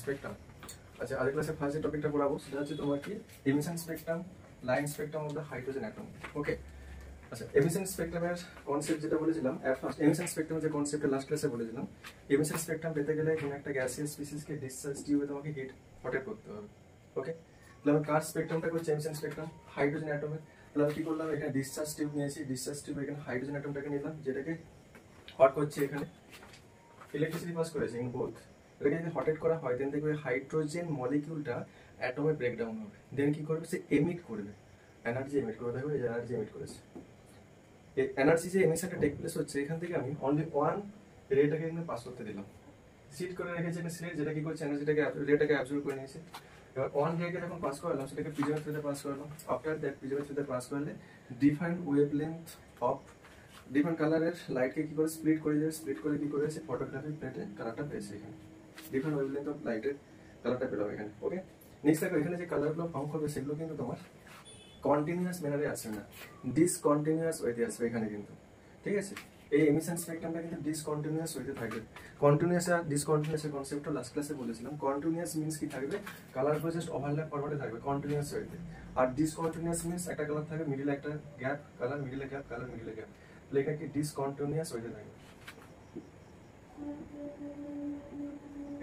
Spectrum. আচ্ছা, আরেক ক্লাসে ফার্স্ট যে টপিকটা পড়াবো সেটা হচ্ছে তোমার কি emission spectrum, line spectrum of the hydrogen atom. Okay, আচ্ছা, এমিশন স্পেকট্রামের কনসেপ্ট যেটা বলেছিলাম ফার্স্ট, এমিশন স্পেকট্রামের যে কনসেপ্টটা লাস্ট ক্লাসে বলেছিলাম, এমিশন স্পেকট্রাম পেতে গেলে কোনো একটা গ্যাসিয়াস স্পিসিসকে ডিসচার্জ টিউবে তোমাকে হিট হটেট করতে হবে। ওকে, তাহলে আমি কার স্পেকট্রামটা করছি? এমিশন স্পেকট্রাম হাইড্রোজেন অ্যাটমের। তাহলে আমি কি করলাম, এখানে ডিসচার্জ টিউব নিয়েছি, ডিসচার্জ টিউব এখানে হাইড্রোজেন অ্যাটমটাকে নিলাম, যেটাকে হট করছি, এখানে ইলেকট্রিসিটি পাস করেছে ইন বোথ। এটাকে যদি হটেট করা হয় দেন দেখবে হাইড্রোজেন মলিকিউলটা অ্যাটমে ব্রেকডাউন হবে, দেন কি করবে, সে এমিট করবে, এনার্জি এমিট করবে। দেখো এই এনার্জি এমিট করেছে, এই এনার্জি যে এমিশনটা টেক প্লেস হচ্ছে, এখান থেকে আমি অনলি ওয়ান রেটাকে এখানে পাস করতে দিলাম, সিট করে রেখেছি এখানে সিট, যেটা কি করছে এনার্জিটাকে রেটাকে অ্যাবজর্ব করে নিয়েছে। এবার ওয়ান রেকে যখন পাস করলাম সেটাকে প্রিজমের থ্রুতে পাস করলাম, আফটার দ্যাট প্রিজমের থ্রুতে পাস করলে ডিফারেন্ট ওয়েভলেন্থ অফ ডিফারেন্ট কালারের লাইটকে কি করে স্প্লিট করে দেবে, স্প্লিট করে কি করেছে ফটোগ্রাফিক প্লেটে কালারটা পেয়েছে, এখানে ডিফারেন্ট ওয়েভলেন্থ অফ লাইটের কালারটা পেলাম এখানে। ওকে, নেক্সট দেখো এখানে যে কালারগুলো ফর্ম করবে সেগুলো কিন্তু তোমার কন্টিনিউয়াস ম্যানারে আসবে না, ডিসকন্টিনিউয়াস ওয়েতে আসবে এখানে কিন্তু। ঠিক আছে, এই এমিশন স্পেকট্রামটা কিন্তু ডিসকন্টিনিউয়াস ওয়েতে থাকবে। কন্টিনিউয়াস আর ডিসকন্টিনিউয়াসের কনসেপ্টটা লাস্ট ক্লাসে বলেছিলাম। কন্টিনিউয়াস মিন্স কি থাকবে, কালারগুলো জাস্ট ওভারল্যাপ ফরওয়ার্ডে থাকবে কন্টিনিউয়াস ওয়েতে, আর ডিসকন্টিনিউয়াস মিন্স একটা কালার থাকবে, মিডিলে একটা গ্যাপ, কালার মিডিলে গ্যাপ, কালার মিডিলে গ্যাপ। তাহলে এটা কি ডিসকন্টিনিউয়াস ওয়েতে থাকবে,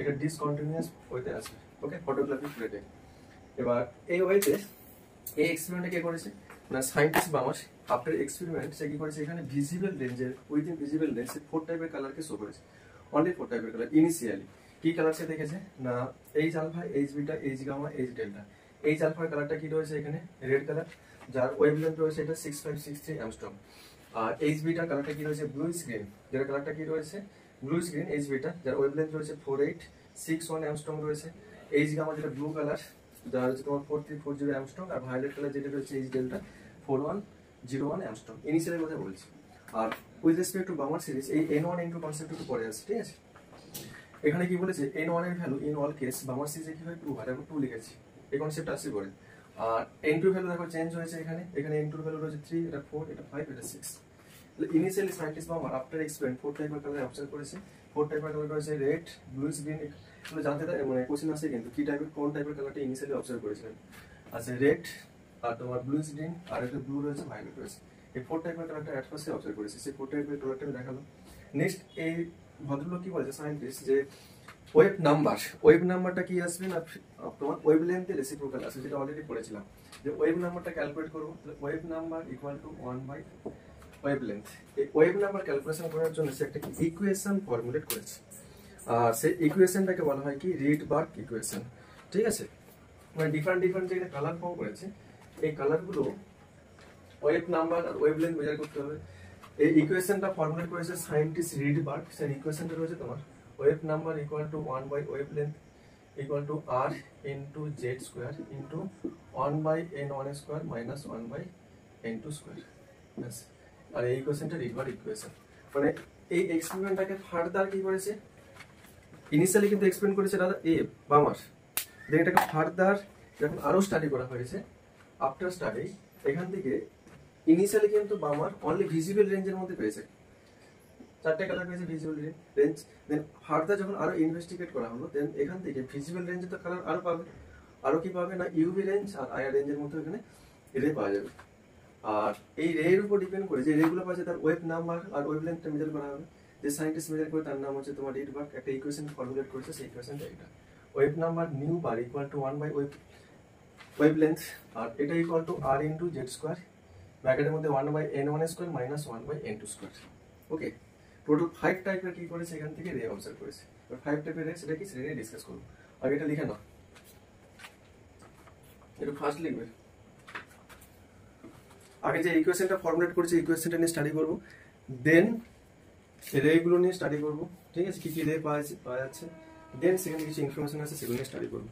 এটা ডিসকন্টিনিউয়াস ওয়েতে আসবে। ওকে, ফটোগ্রাফিক প্লেটে। এবার এই ওয়েতে এই এক্সপেরিমেন্টটা কে করেছে না, সায়েন্টিস্ট বামাস। আফটার এক্সপেরিমেন্ট সে কি করেছে, এখানে ভিজিবল রেঞ্জের উইদিন ভিজিবল রেঞ্জ 4 টাইপের কালারকে শো করেছে, অনলি 4 টাইপের কালার। ইনিশিয়ালি কি কালার সে দেখেছে না, H alpha, H beta, H gamma, H delta. H আলফার কালারটা কি রয়েছে এখানে রেড কালার, যার ওয়েভলেন্থ রয়েছে এটা 6563 অ্যাংস্ট্রম। আর এইচ বিটা কালারটা কি রয়েছে ব্লুইশ গ্রিন, যার কালারটা কি রয়েছে ব্লুইশ গ্রিন এইচ বিটা, যার ওয়েভলেন্থ রয়েছে 4861 অ্যাংস্ট্রম রয়েছে। এইচ গামা যেটা ব্লু কালার, যার হচ্ছে তোমার 4340 অ্যাংস্ট্রম। আর ভায়োলেট কালার যেটা রয়েছে এইচ ডেল্টা 4101 অ্যাংস্ট্রম। ইনিশিয়ালের কথা বলছি। আর উইথ রেসপেক্ট টু বামার সিরিজ এই N1 N2 কনসেপ্ট একটু পরে আসছে। ঠিক আছে, এখানে কি বলেছে N1 এর ভ্যালু ইন অল কেস বামার সিরিজে কি হয় 2 হয়, দেখো 2 লিখেছি, এই কনসেপ্ট আসছে পরে। আর N2 ভ্যালু দেখো চেঞ্জ হয়েছে, এখানে N2 ভ্যালু রয়েছে 3, এটা 4, এটা 5, এটা 6। ইনিশিয়ালি সায়েন্টিস্ট বামার আফটার এক্সপেরিমেন্ট 4 টাইপের কালার অবজার্ভ করেছে। 4 টাইপের কালার রয়েছে রেড, ব্লুইশ গ্রিন। এগুলো জানতে মানে কোশ্চেন আসে কিন্তু কি টাইপের, কোন টাইপের কালারটা ইনিশিয়ালি অবজার্ভ করেছিলেন। আচ্ছা, রেড আর তোমার ব্লুইশ গ্রিন, আর একটা ব্লু রয়েছে, ভায়োলেট রয়েছে। এই 4 টাইপের কালারটা এট ফার্স্টে অবজার্ভ করেছে, সেই 4 টাইপের কালারটা দেখালো। নেক্সট এই ভদ্রলোক কি বলেছে সায়েন্টিস্ট, যে ওয়েভ নাম্বারটা কি আসবে না, তোমার ওয়েভলেন্থের রেসিপ্রোকাল আসবে, যেটা অলরেডি পড়েছিলাম। যে ওয়েভ নাম্বারটা ক্যালকুলেট করবো, wave number equal to 1 wavelength. এই ওয়েভ নাম্বার ক্যালকুলেশন করার জন্য সে একটা ইকুয়েশন ফর্মুলেট করেছে, আর সেই ইকুয়েশনটাকে বলা হয় কি রিডবার্গ ইকুয়েশন। ঠিক আছে, মানে ডিফারেন্ট যেখানে কালার ফর্ম করেছে, এই কালারগুলো ওয়েভ নাম্বার আর ওয়েভলেন্থ মেজার করতে হবে। এই ইকুয়েশনটা ফর্মুলেট করেছে সায়েন্টিস্ট রিডবার্গ। সেই ইকুয়েশনটা রয়েছে তোমার wave number equal to 1 wavelength equal to r into Z square into 1/n1 square minus 1/n2 square. ব্যাস, আর এই ইকুয়েশনটা রিডবার্গ ইকুয়েশন। মানে এই এক্সপেরিমেন্টটাকে ফার্দার কি করেছে, ইনিশিয়ালি কিন্তু এক্সপ্লেন করেছে দাদা এ বামার, দেন এটাকে ফার্দার যখন আরো স্টাডি করা হয়েছে, আফটার স্টাডি এখান থেকে ইনিশিয়ালি কিন্তু বামার অনলি ভিজিবল রেঞ্জের মধ্যে পেয়েছে, 4টে কালার পেয়েছে ভিজিবল রেঞ্জ। দেন ফার্দার যখন আরো ইনভেস্টিগেট করা হলো, দেন এখান থেকে ভিজিবল রেঞ্জে তো কালার আরো পাবে, আরো কি পাবে না ইউভি রেঞ্জ আর আইআর রেঞ্জের মধ্যে এখানে রে পাওয়া যাবে। আর এই রে এর উপর ডিপেন্ড করে যে রেগুলো পাচ্ছে তার ওয়েভ নাম্বার আর ওয়েভলেন্থটা মেজার করা হবে। যে সায়েন্টিস্ট মেজার করে তার নাম হচ্ছে তোমার রিডবার্গ, একটা ইকুয়েশন ফর্মুলেট করেছে, সেই ইকুয়েশনটা এটা wave number nu bar equal to 1 wavelength, আর এটা equal to r into Z square, ব্র্যাকেটের মধ্যে 1/n1 square minus 1/n2 square. Okay, total 5 টাইপের কি করেছে এখান থেকে রে অবজার্ভ করেছে। 5 টাইপের রে সেটা কি সেটা নিয়ে ডিসকাস করবো। আগে এটা লিখে নাও, একটু ফার্স্ট লিখবে। আগে যে ইকুয়েশনটা ফর্মুলেট করেছে ইকুয়েশনটা নিয়ে স্টাডি করবো, দেন রেগুলো নিয়ে স্টাডি করবো। ঠিক আছে, কি কি রে পাওয়া যাচ্ছে, দেন সেখানে কিছু ইনফরমেশন আছে সেগুলো নিয়ে স্টাডি করবো।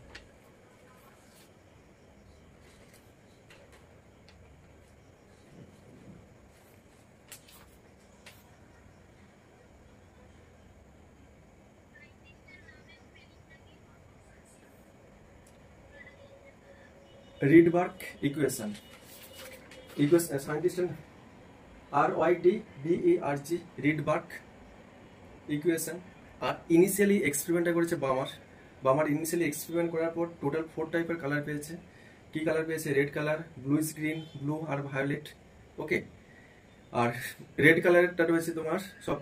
Rydberg equation, scientist RYDBERG Rydberg equation. আর ইনিশিয়ালি এক্সপেরিমেন্টটা করেছে বামার, বামার ইনিশিয়ালি এক্সপেরিমেন্ট করার পর টোটাল 4 টাইপের কালার পেয়েছে। কি কালার পেয়েছে? Red colour, bluish green, blue আর ভায়োলেট। ওকে, আর রেড কালারটা রয়েছে তোমার সব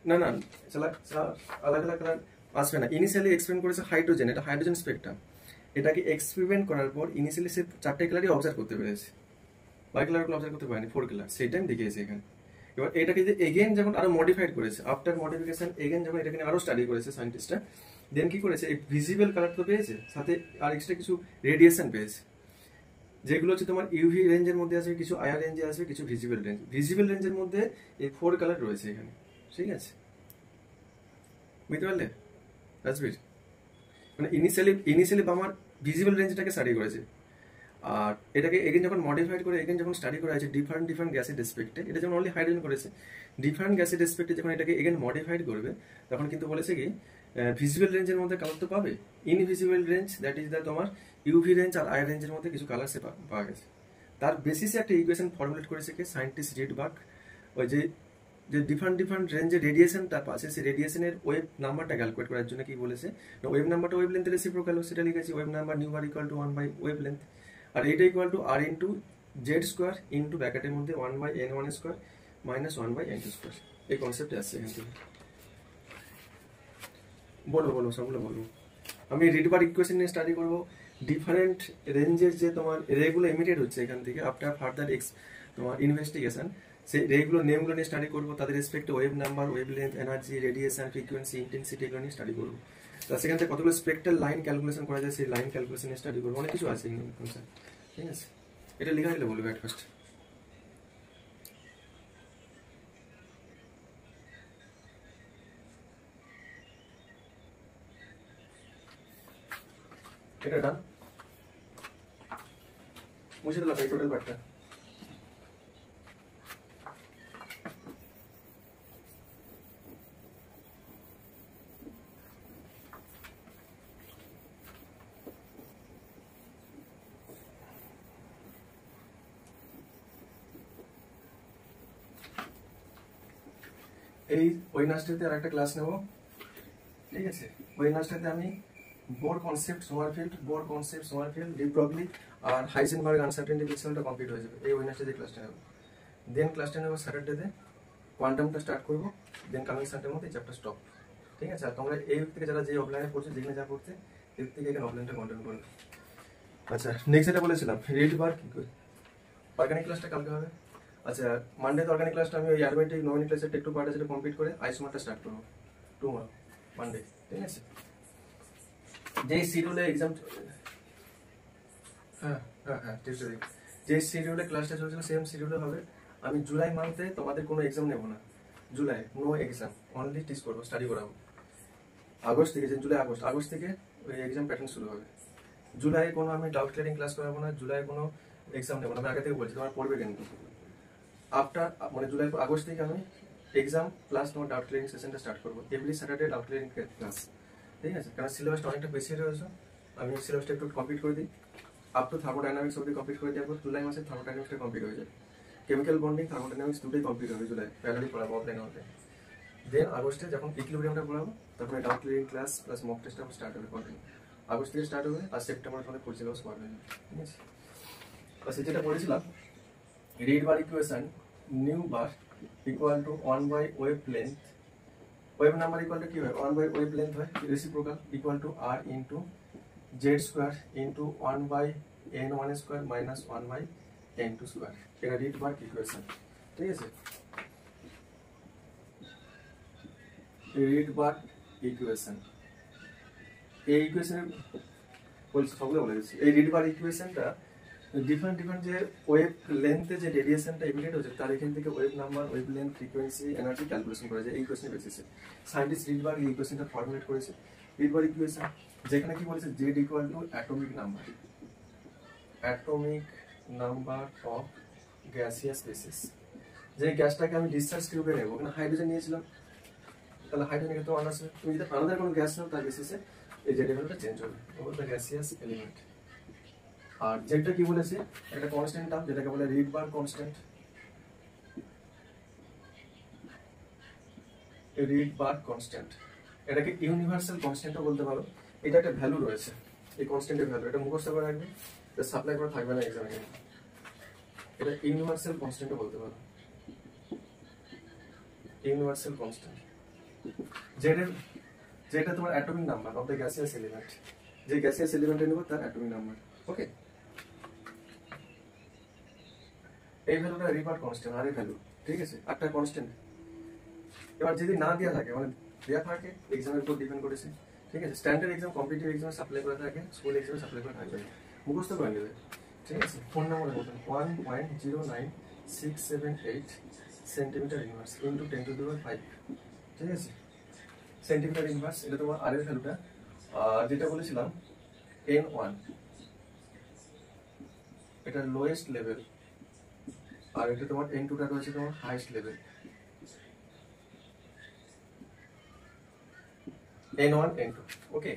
না না আলাদা আলাদা কালার আসবে না। ইনিশিয়ালি এক্সপেরিমেন্ট করেছে হাইড্রোজেন, এটা হাইড্রোজেন স্পেকট্রাম। এটাকে এক্সপেরিমেন্ট করার পর ইনিশিয়ালি সে 4টে কালারই অবজার্ভ করতে পেরেছে, বাকি কালারগুলো অবজার্ভ করতে পারেনি, 4 কালার, সেটা আমি দেখিয়েছি এখানে। এবার এটাকে যে এগেন যখন আরো মডিফাইড করেছে, আফটার মডিফিকেশন এগেন যখন এটাকে আরো স্টাডি করেছে সায়েন্টিস্টরা, দেন কি করেছে, এই ভিজিবল কালার তো পেয়েছে, সাথে আর এক্সট্রা কিছু রেডিয়েশন পেয়েছে, যেগুলো হচ্ছে তোমার ইউভি রেঞ্জের মধ্যে আসবে, কিছু আইআর রেঞ্জে আসবে, কিছু ভিজিবল রেঞ্জ। ভিজিবল রেঞ্জের মধ্যে এই 4 কালার রয়েছে এখানে, ঠিক আছে? বুঝতে পারলে রাজবীর? মানে ইনিশিয়ালি আমার ভিজিবল রেঞ্জটাকে স্টাডি করেছে, আর এটাকে এগেন যখন মডিফাইড করে এগেন যখন স্টাডি করা হয়েছে ডিফারেন্ট গ্যাসের রেসপেক্টে, এটা যেমন অনলি হাইড্রোজেন করেছে, ডিফারেন্ট গ্যাসের রেসপেক্টে যখন এটাকে এগেন মডিফাইড করবে, তখন কিন্তু বলেছে কি ভিজিবল রেঞ্জের মধ্যে কালার তো পাবে, invisible range that is the তোমার ইউভি রেঞ্জ আর আই রেঞ্জের মধ্যে কিছু কালার সে পাওয়া গেছে। তার বেসিসে একটা ইকুয়েশন ফর্মুলেট করেছে কি সায়েন্টিস্ট রিডবার্গ, ওই যে ডিফারেন্ট রেঞ্জের রেডিয়েশনটা পাচ্ছে, সেই রেডিয়েশনের ওয়েভ নাম্বারটা ক্যালকুলেট করার জন্য কি বলেছে, ওয়েভ নাম্বারটা ওয়েভ লেন্থের রেসিপ্রোকাল, সেটা লিখেছি wave number nu bar equal to 1 by wavelength, আর এটা equal to R into Z square into ব্র্যাকেটের মধ্যে 1 by n1 square minus 1 by n2 square. এই কনসেপ্টে আসছে এখান থেকে। বলো সবগুলো বলবো। আমি রিডবার ইকুয়েশন নিয়ে স্টাডি করবো, ডিফারেন্ট রেঞ্জের যে তোমার রেগুলো ইমিটেড হচ্ছে এখান থেকে আফটার ফার্দার তোমার ইনভেস্টিগেশন, সেই রেগুলো নেমগুলো নিয়ে স্টাডি করবো, তাদের রেসপেক্টে wave number, wavelength, energy, radiation, frequency, intensity এগুলো নিয়ে স্টাডি করবো। তো সেখান থেকে কতগুলো স্পেক্ট্রাল লাইন ক্যালকুলেশন করা যায়, সেই লাইন ক্যালকুলেশন নিয়ে স্টাডি করবো, অনেক কিছু আছে কনসেপ্ট, ঠিক আছে? এটা লেখা হলে বলবো অ্যাট ফার্স্ট। এটা ডান, মুছে দিলাম এই টোটাল পার্টটা। এই ওয়েডনেসডেতে আর একটা ক্লাস নেব, ঠিক আছে? ওয়েডনেসডেতে আমি Bohr concept, Sommerfeld, de Broglie আর হাইজেনবার্গ আনসার্টেনটি পিক্সেলটা কমপ্লিট হয়ে যাবে এই ওয়েডনেসডে ক্লাসটা নেব। দেন ক্লাসটা নেব স্যাটারডেতে, কোয়ান্টামটা স্টার্ট করবো, দেন কামিং সানডের মধ্যে চ্যাপ্টার স্টপ, ঠিক আছে? আর তোমরা এই থেকে যারা যে অফলাইনে পড়ছো, যেখানে যা পড়তে, এর থেকে এখানে অফলাইনটা কন্টিনিউ করবে। আচ্ছা, নেক্সট যেটা বলেছিলাম রিডবার কি করে, অর্গানিক ক্লাসটা কালকে হবে। আচ্ছা, মানডে তো অর্গানিক ক্লাসটা আমি ওই অ্যারোমেটিক নমিনি ক্লাসের একটু পার্ট আছে কমপ্লিট করে আইসোমারটা স্টার্ট করবো টুমরো মানডে, ঠিক আছে? যেই শিডিউলে এক্সাম, হ্যাঁ টিউসডে, যে শিডিউলে ক্লাসটা চলছিল সেম শিডিউলে হবে। আমি জুলাই মান্থে তোমাদের কোনো এক্সাম নেবো না, জুলাই নো এক্সাম, অনলি টিচ করবো, স্টাডি করাবো। আগস্ট থেকে, আগস্ট থেকে ওই এক্সাম প্যাটার্ন শুরু হবে। জুলাই কোনো আমি ডাউট ক্লিয়ারিং ক্লাস করাবো না, জুলাই কোনো এক্সাম নেবো না, আমি আগে থেকে বলছি, তোমার পড়বে কিন্তু আফটার মানে আগস্ট থেকে আমি এক্সাম প্লাস তোমার ডাউট ক্লিয়ারিং সেশনটা স্টার্ট করবো, every Saturday doubt clearing class, ঠিক আছে? কারণ সিলেবাসটা অনেকটা বেশি রয়েছে, আমি সিলেবাসটা একটু কমপ্লিট করে দিই, আপ টু থার্মোডাইনামিক্স অবধি কমপ্লিট করে দেওয়ার পর জুলাই মাসে থার্মোডাইনামিক্সটা কমপ্লিট হয়ে যাবে, কেমিক্যাল বন্ডিং, থার্মোডাইনামিক্স দুটোই কমপ্লিট হবে জুলাই, প্যারালি পড়াবো অফলাইন হবে। দেন আগস্টে যখন ইকুইলিব্রিয়ামটা পড়াবো, তখন doubt clearing class plus mock টেস্টটা স্টার্ট হবে কন্টিনিউ, আগস্ট থেকে স্টার্ট হবে, আর সেপ্টেম্বর তোমাদের ফুল সিলেবাস করা হয়ে যাবে, ঠিক আছে? আচ্ছা, যেটা পড়েছিলাম Rydberg equation, nu bar equal to 1 by wavelength, wave number equal to কি হয় 1 বাই ওয়েভ লেন্থ হয়, reciprocal equal to R into Z square into 1 by n1 square minus 1 by n2 square, এটা Rydberg equation, ঠিক আছে? রিডবার equation, এই equation বলছি সবগুলো বলে দিচ্ছি। এই রিডবার ইকুয়েশনটা ডিফারেন্ট যে ওয়েভ লেন্থে যে রেডিয়েশনটা ইমিটেড হচ্ছে, তার এখান থেকে wave number, wave length, frequency, energy calculation করা যায় এই ইকুয়েশনের বেসিসে। সায়েন্টিস্ট রিডবার এই ইকুয়েশনটা ফর্মুলেট করেছে, রিডবার ইকুয়েশন, যেখানে কি বলেছে Z equal to atomic number of gaseous species. যে গ্যাসটাকে আমি ডিসচার্জ টিউবে নেবো, ওখানে হাইড্রোজেন নিয়েছিলাম, তাহলে হাইড্রোজেন কিন্তু ওয়ান আসবে, তুমি যদি আলাদা কোনো গ্যাস নাও তার বেসিসে এই জেড ভ্যালুটা চেঞ্জ হবে, ওটা গ্যাসিয়াস এলিমেন্ট। আর যেটা কি বলেছে একটা কনস্ট্যান্ট টার্ম, যেটাকে বলে রিডবার কনস্ট্যান্ট, রিডবার কনস্ট্যান্ট এটাকে ইউনিভার্সাল কনস্ট্যান্টও বলতে পারো। এটা একটা ভ্যালু রয়েছে, এই কনস্ট্যান্টের ভ্যালু, এটা মুখস্থ করে রাখবে, সাপ্লাই করা থাকবে না এক্সামে। এটা ইউনিভার্সাল কনস্ট্যান্টও বলতে পারো, ইউনিভার্সাল কনস্ট্যান্ট। যেটা তোমার atomic number of the gaseous element, যে গ্যাসিয়াস এলিমেন্টে নেব তার অ্যাটমিক নাম্বার। ওকে, এই ভ্যালুটা রিপার্ট কনস্ট্যান্ট, আর এই ভ্যালু, ঠিক আছে, একটা কনস্ট্যান্ট। এবার যদি না দেওয়া থাকে, মানে দেওয়া থাকে এক্সামের উপর ডিপেন্ড করেছে, ঠিক আছে। স্ট্যান্ডার্ড এক্সাম, কম্পিটিটিভ এক্সামে সাপ্লাই করা থাকে, স্কুল এক্সামে সাপ্লাই করা থাকবে, মুখস্থ করে নেবে, ঠিক আছে। ফোন নাম্বার মতন 1.09678 সেন্টিমিটার ইনভার্স ইন্টু 10⁵, ঠিক আছে, সেন্টিমিটার ইনভার্স। এটা তোমার আর এর ভ্যালুটা, আর যেটা বলেছিলাম N1 এটা লোয়েস্ট লেভেল, আর এটা তোমার N2টা রয়েছে তোমার হাইয়েস্ট লেভেল, N1 N2। ওকে,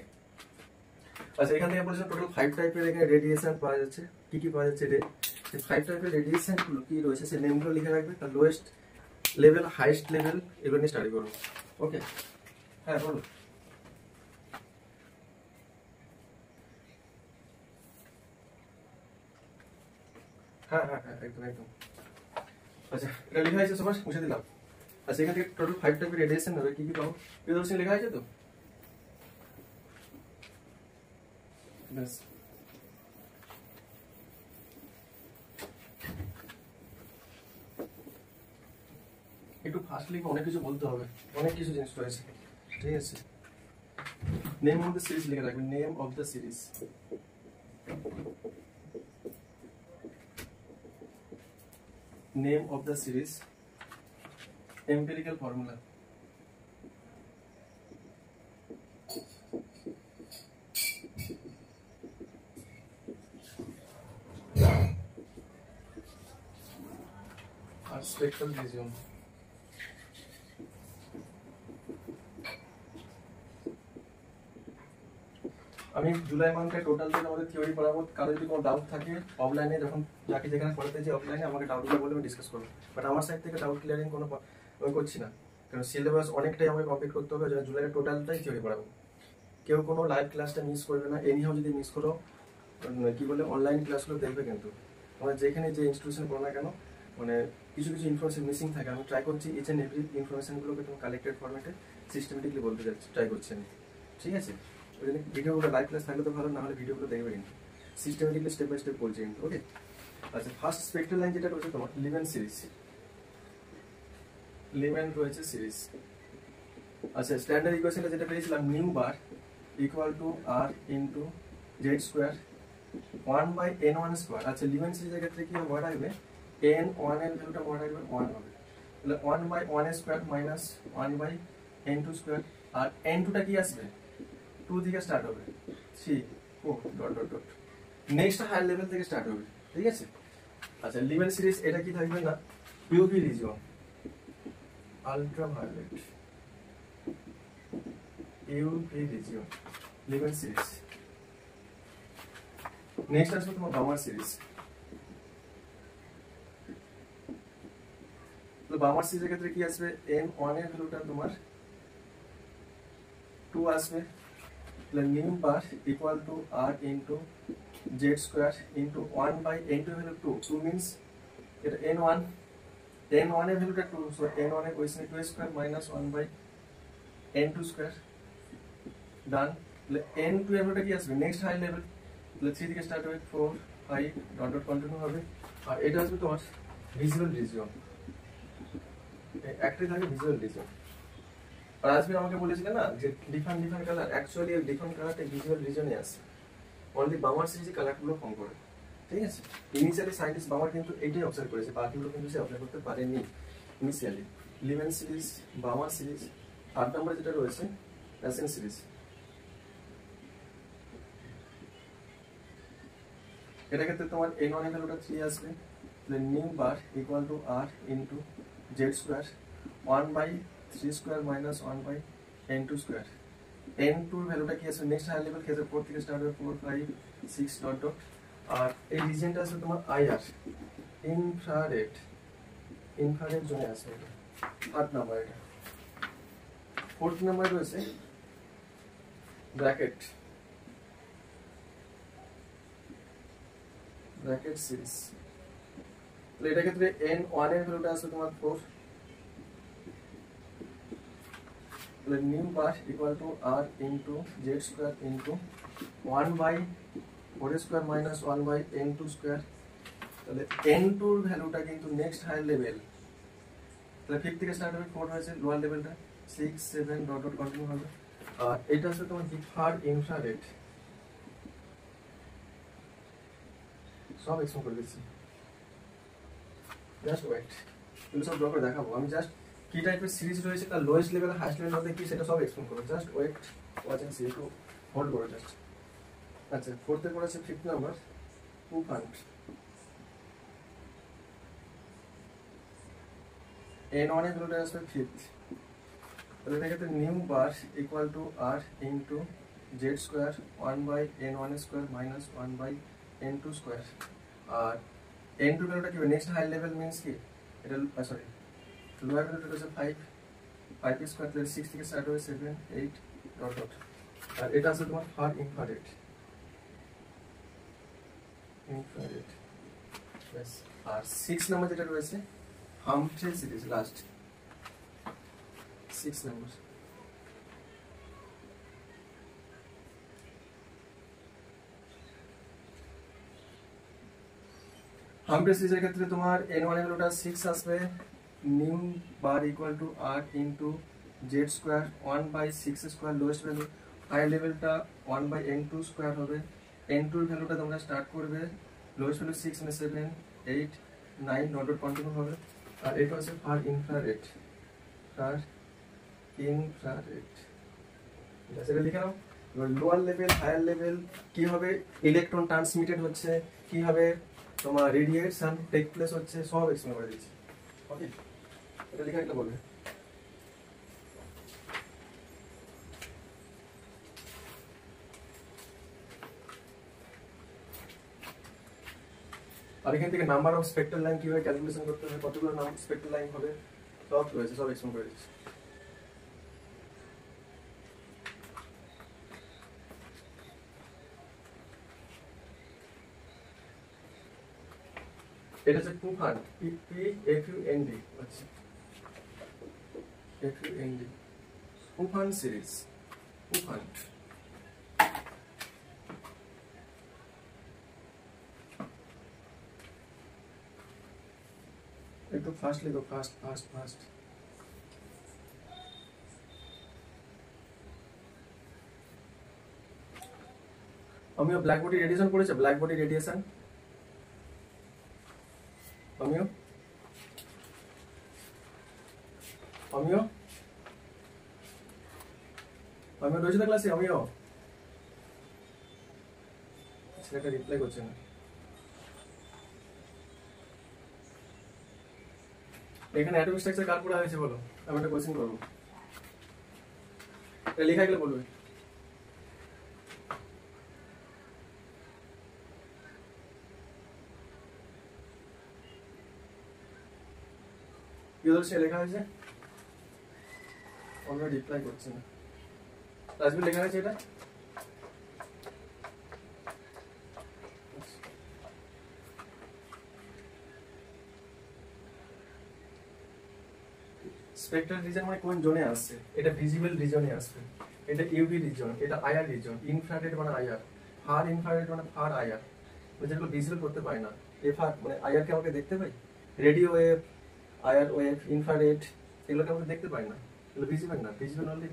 আচ্ছা, এখান থেকে বলেছিলাম টোটাল 5 টাইপের এখানে রেডিয়েশন পাওয়া যাচ্ছে। কি কি পাওয়া যাচ্ছে? 5 টাইপের রেডিয়েশন কি রয়েছে সেই নেমগুলো লিখে রাখবে, তার লোয়েস্ট লেভেল, হাইয়েস্ট লেভেল, এগুলো নিয়ে স্টাডি করবো। ওকে, হ্যাঁ বলো। হ্যাঁ হ্যাঁ হ্যাঁ, একদম একদম। আচ্ছা, এটা লেখা আছে সবার, মুছে দিলাম। আচ্ছা, এখান থেকে টোটাল 5 টাইপের রেডিয়েশন হবে, কি কি পাবো প্রিয়দর্শনী লেখা আছে তো? ব্যাস, একটু ফাস্ট লিখে, অনেক কিছু বলতে হবে, অনেক কিছু জিনিস রয়েছে, ঠিক আছে। নেম অফ দ্য সিরিজ লিখে রাখবেন, name of the series, name of the series, empirical formula, আর স্পেকট্রাল রিজিয়ন। আমি জুলাই মান্থে টোটাল দিন আমাদের থিওরি পড়াবো। কারো যদি কোনো ডাউট থাকে অফলাইনে, যখন যাকে যেখানে পড়াতে যে অফলাইনে আমাকে ডাউটগুলো বলে আমি ডিসকাস করবো। বাট আমার সাইড থেকে ডাউট ক্লিয়ারিং কোনো আমি করছি না, কারণ সিলেবাস অনেকটাই আমাকে কমপ্লিট করতে হবে। জুলাইয়ের টোটালটাই থিওরি পড়াবো। কেউ কোনো লাইভ ক্লাসটা মিস করবে না। এনিহাও যদি মিস করো, কি বলে, অনলাইন ক্লাসগুলো দেখবে। কিন্তু আমরা যেখানে যে ইনস্টিটিউশন পড়ো না কেন, মানে কিছু কিছু ইনফরমেশন মিসিং থাকে। আমি ট্রাই করছি ইচ অ্যান্ড এভরি ইনফরমেশনগুলোকে তোমার কালেক্টেড ফরম্যাটে সিস্টেমেটিকলি বলতে ট্রাই করছি আমি, ঠিক আছে। ওই জন্য ভিডিওগুলো লাইভ ক্লাস থাকলে তো ভালো, না হলে ভিডিওগুলো দেখবে কিন্তু সিস্টেমেটিকলি স্টেপ বাই স্টেপ বলছি কিন্তু। ওকে, আচ্ছা, ফার্স্ট স্পেক্ট্রাল লাইন যেটা রয়েছে তোমার লিমেন সিরিজ, লিমেন রয়েছে সিরিজ। আচ্ছা, স্ট্যান্ডার্ড ইকুয়েশনটা যেটা পেয়েছিলাম, nu bar equal to R into Z square 1/n1 square. আচ্ছা, লিমেন সিরিজের ক্ষেত্রে কি মনে রাখবে, n1 এর ভ্যালুটা মনে রাখবে 1 হবে, তাহলে 1/1 স্কোয়ার মাইনাস 1/n2 স্কোয়ার। আর n2টা কি আসবে, 2 থেকে স্টার্ট হবে, 3 4 dot dot dot, next higher level থেকে স্টার্ট হবে, ঠিক আছে। আচ্ছা, লিমেন সিরিজ এটা কি থাকবে না, UV region, ultraviolet, UV region, Lyman series. Next আসবে তোমার বামার সিরিজ। তো বামার সিরিজের ক্ষেত্রে কি আসবে, n1 এর ভ্যালুটা তোমার 2 আসবে, তাহলে nu bar equal to R into Z square into 1/n2 value 2 means এটা n1 এর ভ্যালুটা 2, সো n1 এর coefficient 2 square minus 1/n2 square, done. তাহলে n2 এর ভ্যালুটা কি আসবে, নেক্সট হাই লেভেল, তাহলে 3 থেকে স্টার্ট হবে 4 5 ডট ডট কন্টিনিউ হবে। আর এটা আসবে তোমার ভিজুয়াল রিজিয়ন, একটাই থাকে ভিজুয়াল রিজিয়ন। আর আজকে আমাকে বলেছিলেন না যে ডিফারেন্ট কালার, অ্যাকচুয়ালি এই ডিফারেন্ট কালারটা ভিজুয়াল রিজিয়নে আসে, অনলি বামার সিরিজে কালারগুলো ফর্ম করে, ঠিক আছে। ইনিশিয়ালি সায়েন্টিস্ট বামার কিন্তু এইটাই অবজার্ভ করেছে, বাকিগুলো কিন্তু সে অবজার্ভ করতে পারেনি ইনিশিয়ালি। লিমেন সিরিজ, বামার সিরিজ, 8 নম্বরে যেটা রয়েছে অ্যাসেন সিরিজ। এটা ক্ষেত্রে তোমার n1 এর ভ্যালুটা 3 আসবে, তাহলে nu bar equal to r into z square 1/3 square minus 1/n2 square. n2 এর ভ্যালুটা কি আসবে, নেক্সট হায়ার লেভেল ক্ষেত্রে 4 থেকে স্টার্ট হবে 4 5 6 ডট ডট। আর এই রিজিয়নটা আসবে তোমার আইআর, ইনফ্রারেড জোনে আসবে, 8 নাম্বার। এটা 4th নাম্বার রয়েছে ব্র্যাকেট সিরিজ, তাহলে এটা ক্ষেত্রে n1 এর ভ্যালুটা আসবে তোমার 4, তাহলে nu bar equal to r into z square into 1 by 4 square minus 1 by n2 square. তাহলে n2 এর ভ্যালুটা কিন্তু নেক্সট হায়ার লেভেল, তাহলে 5 থেকে স্টার্ট হবে, 4 হয়েছে লোয়ার লেভেলটা, 6 7 ডট ডট কন্টিনিউ হবে। আর এটা হচ্ছে তোমার ফার ইনফ্রারেড, সব এক্সপ্লেন করে দিচ্ছি, জাস্ট ওয়েট, এগুলো সব ড্র করে দেখাবো আমি। জাস্ট কি টাইপের সিরিজ রয়েছে, তার লোয়েস্ট লেভেল হাইস্ট লেভেল মধ্যে কি সেটা সব এক্সপ্লেন করবো, just wait, watch and see, একটু হোল্ড করো জাস্ট। আচ্ছা, ফোর্থে পড়েছে 5th number, two fund n1 এর ভ্যালুটা আসবে 5th, তাহলে এটা ক্ষেত্রে nu bar equal to r into z square 1 by n1 square minus 1 by n2 square. আর n2 ভ্যালুটা কি হবে, নেক্সট হাই লেভেল মিন্স কি, এটা সরি লোয়ার ভ্যালুটা হচ্ছে 5 স্কয়ার, তাহলে 6 থেকে স্টার্ট হবে 7 8 ডট ডট। আর এটা আছে তোমার ফার ইনফ্রারেড, ব্যাস। আর 6 নাম্বার যেটা রয়েছে Humphrey series, last 6 number. Humphrey সিরিজের ক্ষেত্রে তোমার n1 এর ভ্যালুটা 6 আসবে, nu bar equal to r into z square 1 by 6 square, lowest value, high লেভেলটা 1 বাই n2 স্কয়ার হবে। n2 এর ভ্যালুটা তোমরা স্টার্ট করবে, লোয়েস্ট ভ্যালু 6 মানে 7 8 9 ডট ডট কন্টিনিউ হবে। আর এটা হচ্ছে ফার ইনফ্রারেড, ফার ইনফ্রারেড, সেটা লিখে নাও। লোয়ার লেভেল হায়ার লেভেল কিভাবে ইলেকট্রন ট্রান্সমিটেড হচ্ছে, কিভাবে তোমার রেডিয়েশন টেক প্লেস হচ্ছে, সব এক্সপ্লেন করে দিচ্ছি। ওকে, এটা লিখে একটা বলবে। আর এখান থেকে নাম্বার অফ স্পেক্ট্রাল লাইন কিভাবে ক্যালকুলেশন করতে হবে, কতগুলো নাম স্পেক্ট্রাল লাইন হবে, সব রয়েছে, সব এক্সপ্লেন করে দিচ্ছি। এটা হচ্ছে PUFUND, PFUND, আচ্ছা FUND, PUFUND সিরিজ, PUFUND। একটু ফাস্ট লিখো, ফাস্ট ফাস্ট ফাস্ট। আমিও ব্ল্যাক বডি রেডিয়েশন পড়েছে, ব্ল্যাক বডি রেডিয়েশন, আমিও রয়েছে না ক্লাসে, আমিও, ছেলেটা রিপ্লাই করছে না। এখানে অ্যাটমিক স্ট্রাকচার কার পড়া হয়েছে বলো, আমি একটা কোশ্চেন করবো, এটা লেখা গেলে বলবে। কি ধরছে লেখা হয়েছে, আমরা রিপ্লাই করছে না, রাজবীর লেখা হয়েছে এটা। স্পেক্ট্রাল রিজন মানে কোন জোনে আসছে, এটা ভিজিবল রিজনে আসবে, এটা ইউভি রিজন, এটা আইআর রিজন, ইনফ্রারেড মানে আইআর, ফার ইনফ্রারেড মানে ফার আইআর, যেগুলো ভিজিবল করতে পারি না। এফআর মানে আইআর কে আমাকে দেখতে পাই, radio wave, IR wave, infrared, এগুলোকে আমরা দেখতে পাই না, এগুলো ভিজিবল না, ভিজিবল অনলি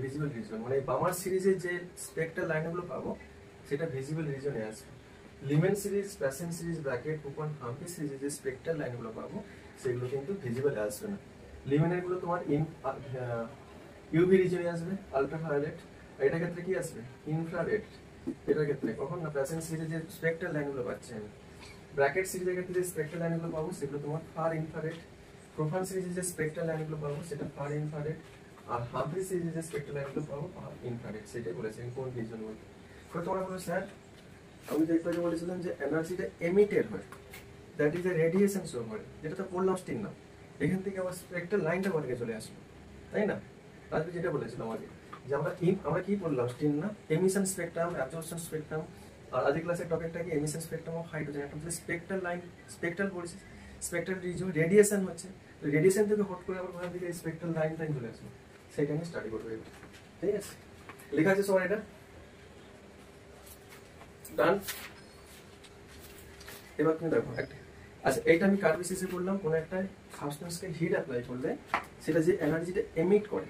ভিজিবল রিজন। মানে বামার সিরিজে যে স্পেক্ট্রাল লাইনগুলো পাবো সেটা ভিজিবল রিজনে আসবে। Lyman series, Paschen series, Brackett, কুপন, হাম্পি সিরিজে যে স্পেক্ট্রাল লাইনগুলো পাবো সেগুলো কিন্তু ভিজিবল আসবে না। লিমেনের গুলো তোমার ইউভি রিজনে আসবে, আলট্রাভায়োলেট, এটার ক্ষেত্রে কি আসবে ইনফ্রারেড, এটার ক্ষেত্রে কখন না প্যাসেন সিরিজে যে স্পেক্ট্রাল লাইনগুলো পাচ্ছি আমি। ব্র্যাকেট সিরিজের ক্ষেত্রে যে স্পেক্ট্রাল লাইনগুলো পাবো সেগুলো তোমার ফার ইনফ্রারেড, প্রোফান সিরিজে যে স্পেক্ট্রাল লাইনগুলো পাবো সেটা ফার ইনফ্রারেড, আর হাম্পি সিরিজে যে স্পেক্ট্রাল লাইনগুলো পাবো ফার ইনফ্রারেড। সেটাই বলেছেন কোন রিজন বলতে। তোমরা বলো স্যার আমি যে একটু আগে বলেছিলাম যে এনার্জিটা এমিটেড হয়, that is a radiation show করে, যেটা তো পড়লাম স্টিল না, এখান থেকে আবার স্পেক্ট্রাল লাইনটা কোথা থেকে চলে আসলো, তাই না? রাজবি যেটা বলেছিল আমাকে যে আমরা কি পড়লাম স্টিন না, এমিশন স্পেকট্রাম, অ্যাবজর্পশন স্পেকট্রাম, আর আজকে ক্লাসের টপিকটা কি এমিশন স্পেকট্রাম অফ হাইড্রোজেন। একটা স্পেকট্রাল লাইন, স্পেকট্রাল পড়েছি, স্পেকট্রাল রেডিয়েশন হচ্ছে, রেডিয়েশন থেকে হট করে আবার ওখান থেকে স্পেকট্রাল লাইন চলে আসবে, সেটা নিয়ে স্টাডি করবো এবার। ঠিক আছে, লেখা আছে সবাই এটা ডান। এবার তুমি দেখো একটা, আচ্ছা এইটা আমি কার বেসিসে করলাম, কোনো একটা সাবস্টেন্সকে হিট অ্যাপ্লাই করলে সেটা যে এনার্জিটা এমিট করে,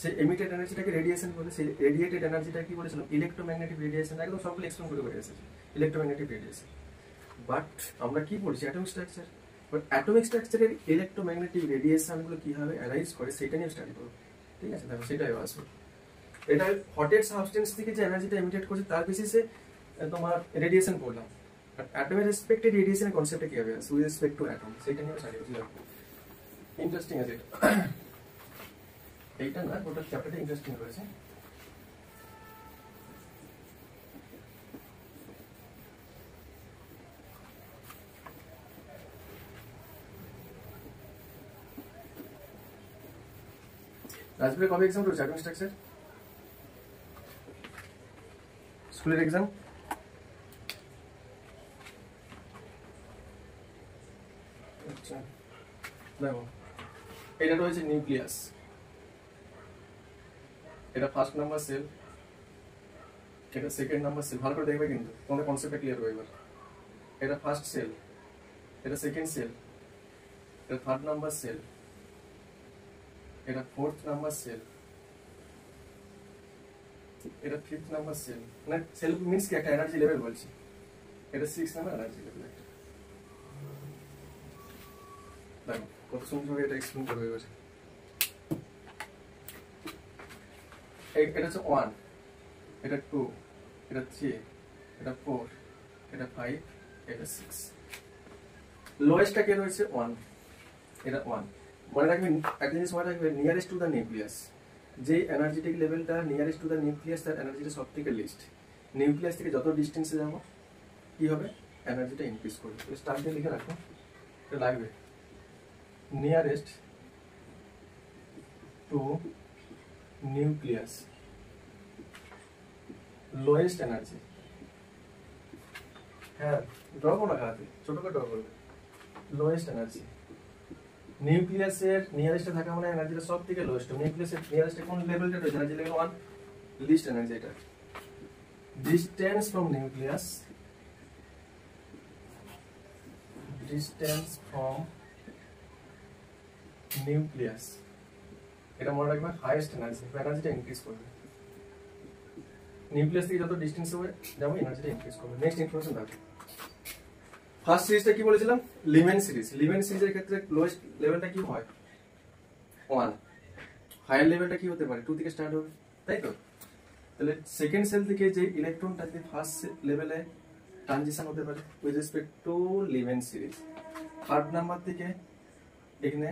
সেই এমিটেড এনার্জিটাকে রেডিয়েশন বলে। সেই রেডিয়েটেড এনার্জিটা কি বলেছিলাম, ইলেকট্রোম্যাগনেটিক রেডিয়েশন, একদম সবগুলো এক্সপ্লেন করে করে এসেছে ইলেকট্রোম্যাগনেটিক রেডিয়েশন। বাট আমরা কি পড়ছি অ্যাটমিক স্ট্রাকচার, বাট অ্যাটমিক স্ট্রাকচারের ইলেকট্রোম্যাগনেটিক রেডিয়েশনগুলো কিভাবে অ্যারাইজ করে সেটা নিয়ে স্টাডি করবো। ঠিক আছে, দেখো সেটাই আসবে। এটা হটেড সাবস্টেন্স থেকে যে এনার্জিটা এমিটেড করছে তার বেসিসে তোমার রেডিয়েশন করলাম, বাট অ্যাটমের রেসপেক্টে রেডিয়েশনের কনসেপ্টটা কিভাবে আছে উইথ রেসপেক্ট টু অ্যাটম, সেটা নিয়ে স্টাডি করছি। ইন্টারেস্টিং আছে এটা, এইটা না গোটা চ্যাপ্টারটা ইন্টারেস্টিং রয়েছে। রাজবীর কবে এক্সাম রয়েছে অ্যাটমিক স্ট্রাকচার, স্কুলের এক্সাম? আচ্ছা দেখো, এটা রয়েছে নিউক্লিয়াস, এটা ফার্স্ট নাম্বার সেল, এটা সেকেন্ড নাম্বার সেল, ভালো করে দেখবে কিন্তু তোমাদের কনসেপ্টটা ক্লিয়ার হবে এবার। এটা ফার্স্ট সেল, এটা সেকেন্ড সেল, এটা থার্ড নাম্বার সেল, এটা ফোর্থ নাম্বার সেল, এটা ফিফথ নাম্বার সেল। মানে সেল মিন্স কি একটা এনার্জি লেভেল বলছি, এটা 6 নাম্বার এনার্জি লেভেল। একটা দেখো কত সুন্দর এটা এক্সপ্লেন করবে এবার। এটা হচ্ছে 1, এটা 2, এটা 3, এটা 4, এটা 5, এটা 6। লোয়েস্টটা কে রয়েছে 1, এটা 1। মনে রাখবে একটা জিনিস মনে রাখবে, নিয়ারেস্ট টু দ্য নিউক্লিয়াস, যে এনার্জেটিক লেভেলটা নিয়ারেস্ট টু দ্য নিউক্লিয়াস তার এনার্জিটা সব থেকে লিস্ট। নিউক্লিয়াস থেকে যত ডিস্টেন্সে যাবো কি হবে, এনার্জিটা ইনক্রিজ করবে। স্টার দিয়ে লিখে রাখো, এটা লাগবে, nearest to nucleus lowest energy. হ্যাঁ ড্র করো হাতে, ছোট করে ড্র করবে, লোয়েস্ট এনার্জি। নিউক্লিয়াসের নিয়ারেস্টে থাকা মানে এনার্জিটা সব থেকে লোয়েস্ট। নিউক্লিয়াসের নিয়ারেস্টে কোন লেভেলটা রয়েছে, এনার্জি লেভেল 1, লিস্ট এনার্জি। এটা distance from nucleus, distance from nucleus, এটা মনে রাখবে হাইয়েস্ট এনার্জি, এনার্জিটা ইনক্রিজ করবে। নিউক্লিয়াস থেকে যত ডিস্টেন্স হবে যাবো এনার্জিটা ইনক্রিজ করবে। নেক্সট ইনফরমেশন দেখো, ফার্স্ট সিরিজটা কি বলেছিলাম, লিমেন সিরিজ। লিমেন সিরিজের ক্ষেত্রে লোয়েস্ট লেভেলটা কি হয় 1, হায়ার লেভেলটা কি হতে পারে 2 থেকে স্টার্ট হবে, তাই তো? তাহলে সেকেন্ড সেল থেকে যে ইলেকট্রনটা যদি ফার্স্ট লেভেলে ট্রানজিশন হতে পারে with respect to Lyman series, third number থেকে এখানে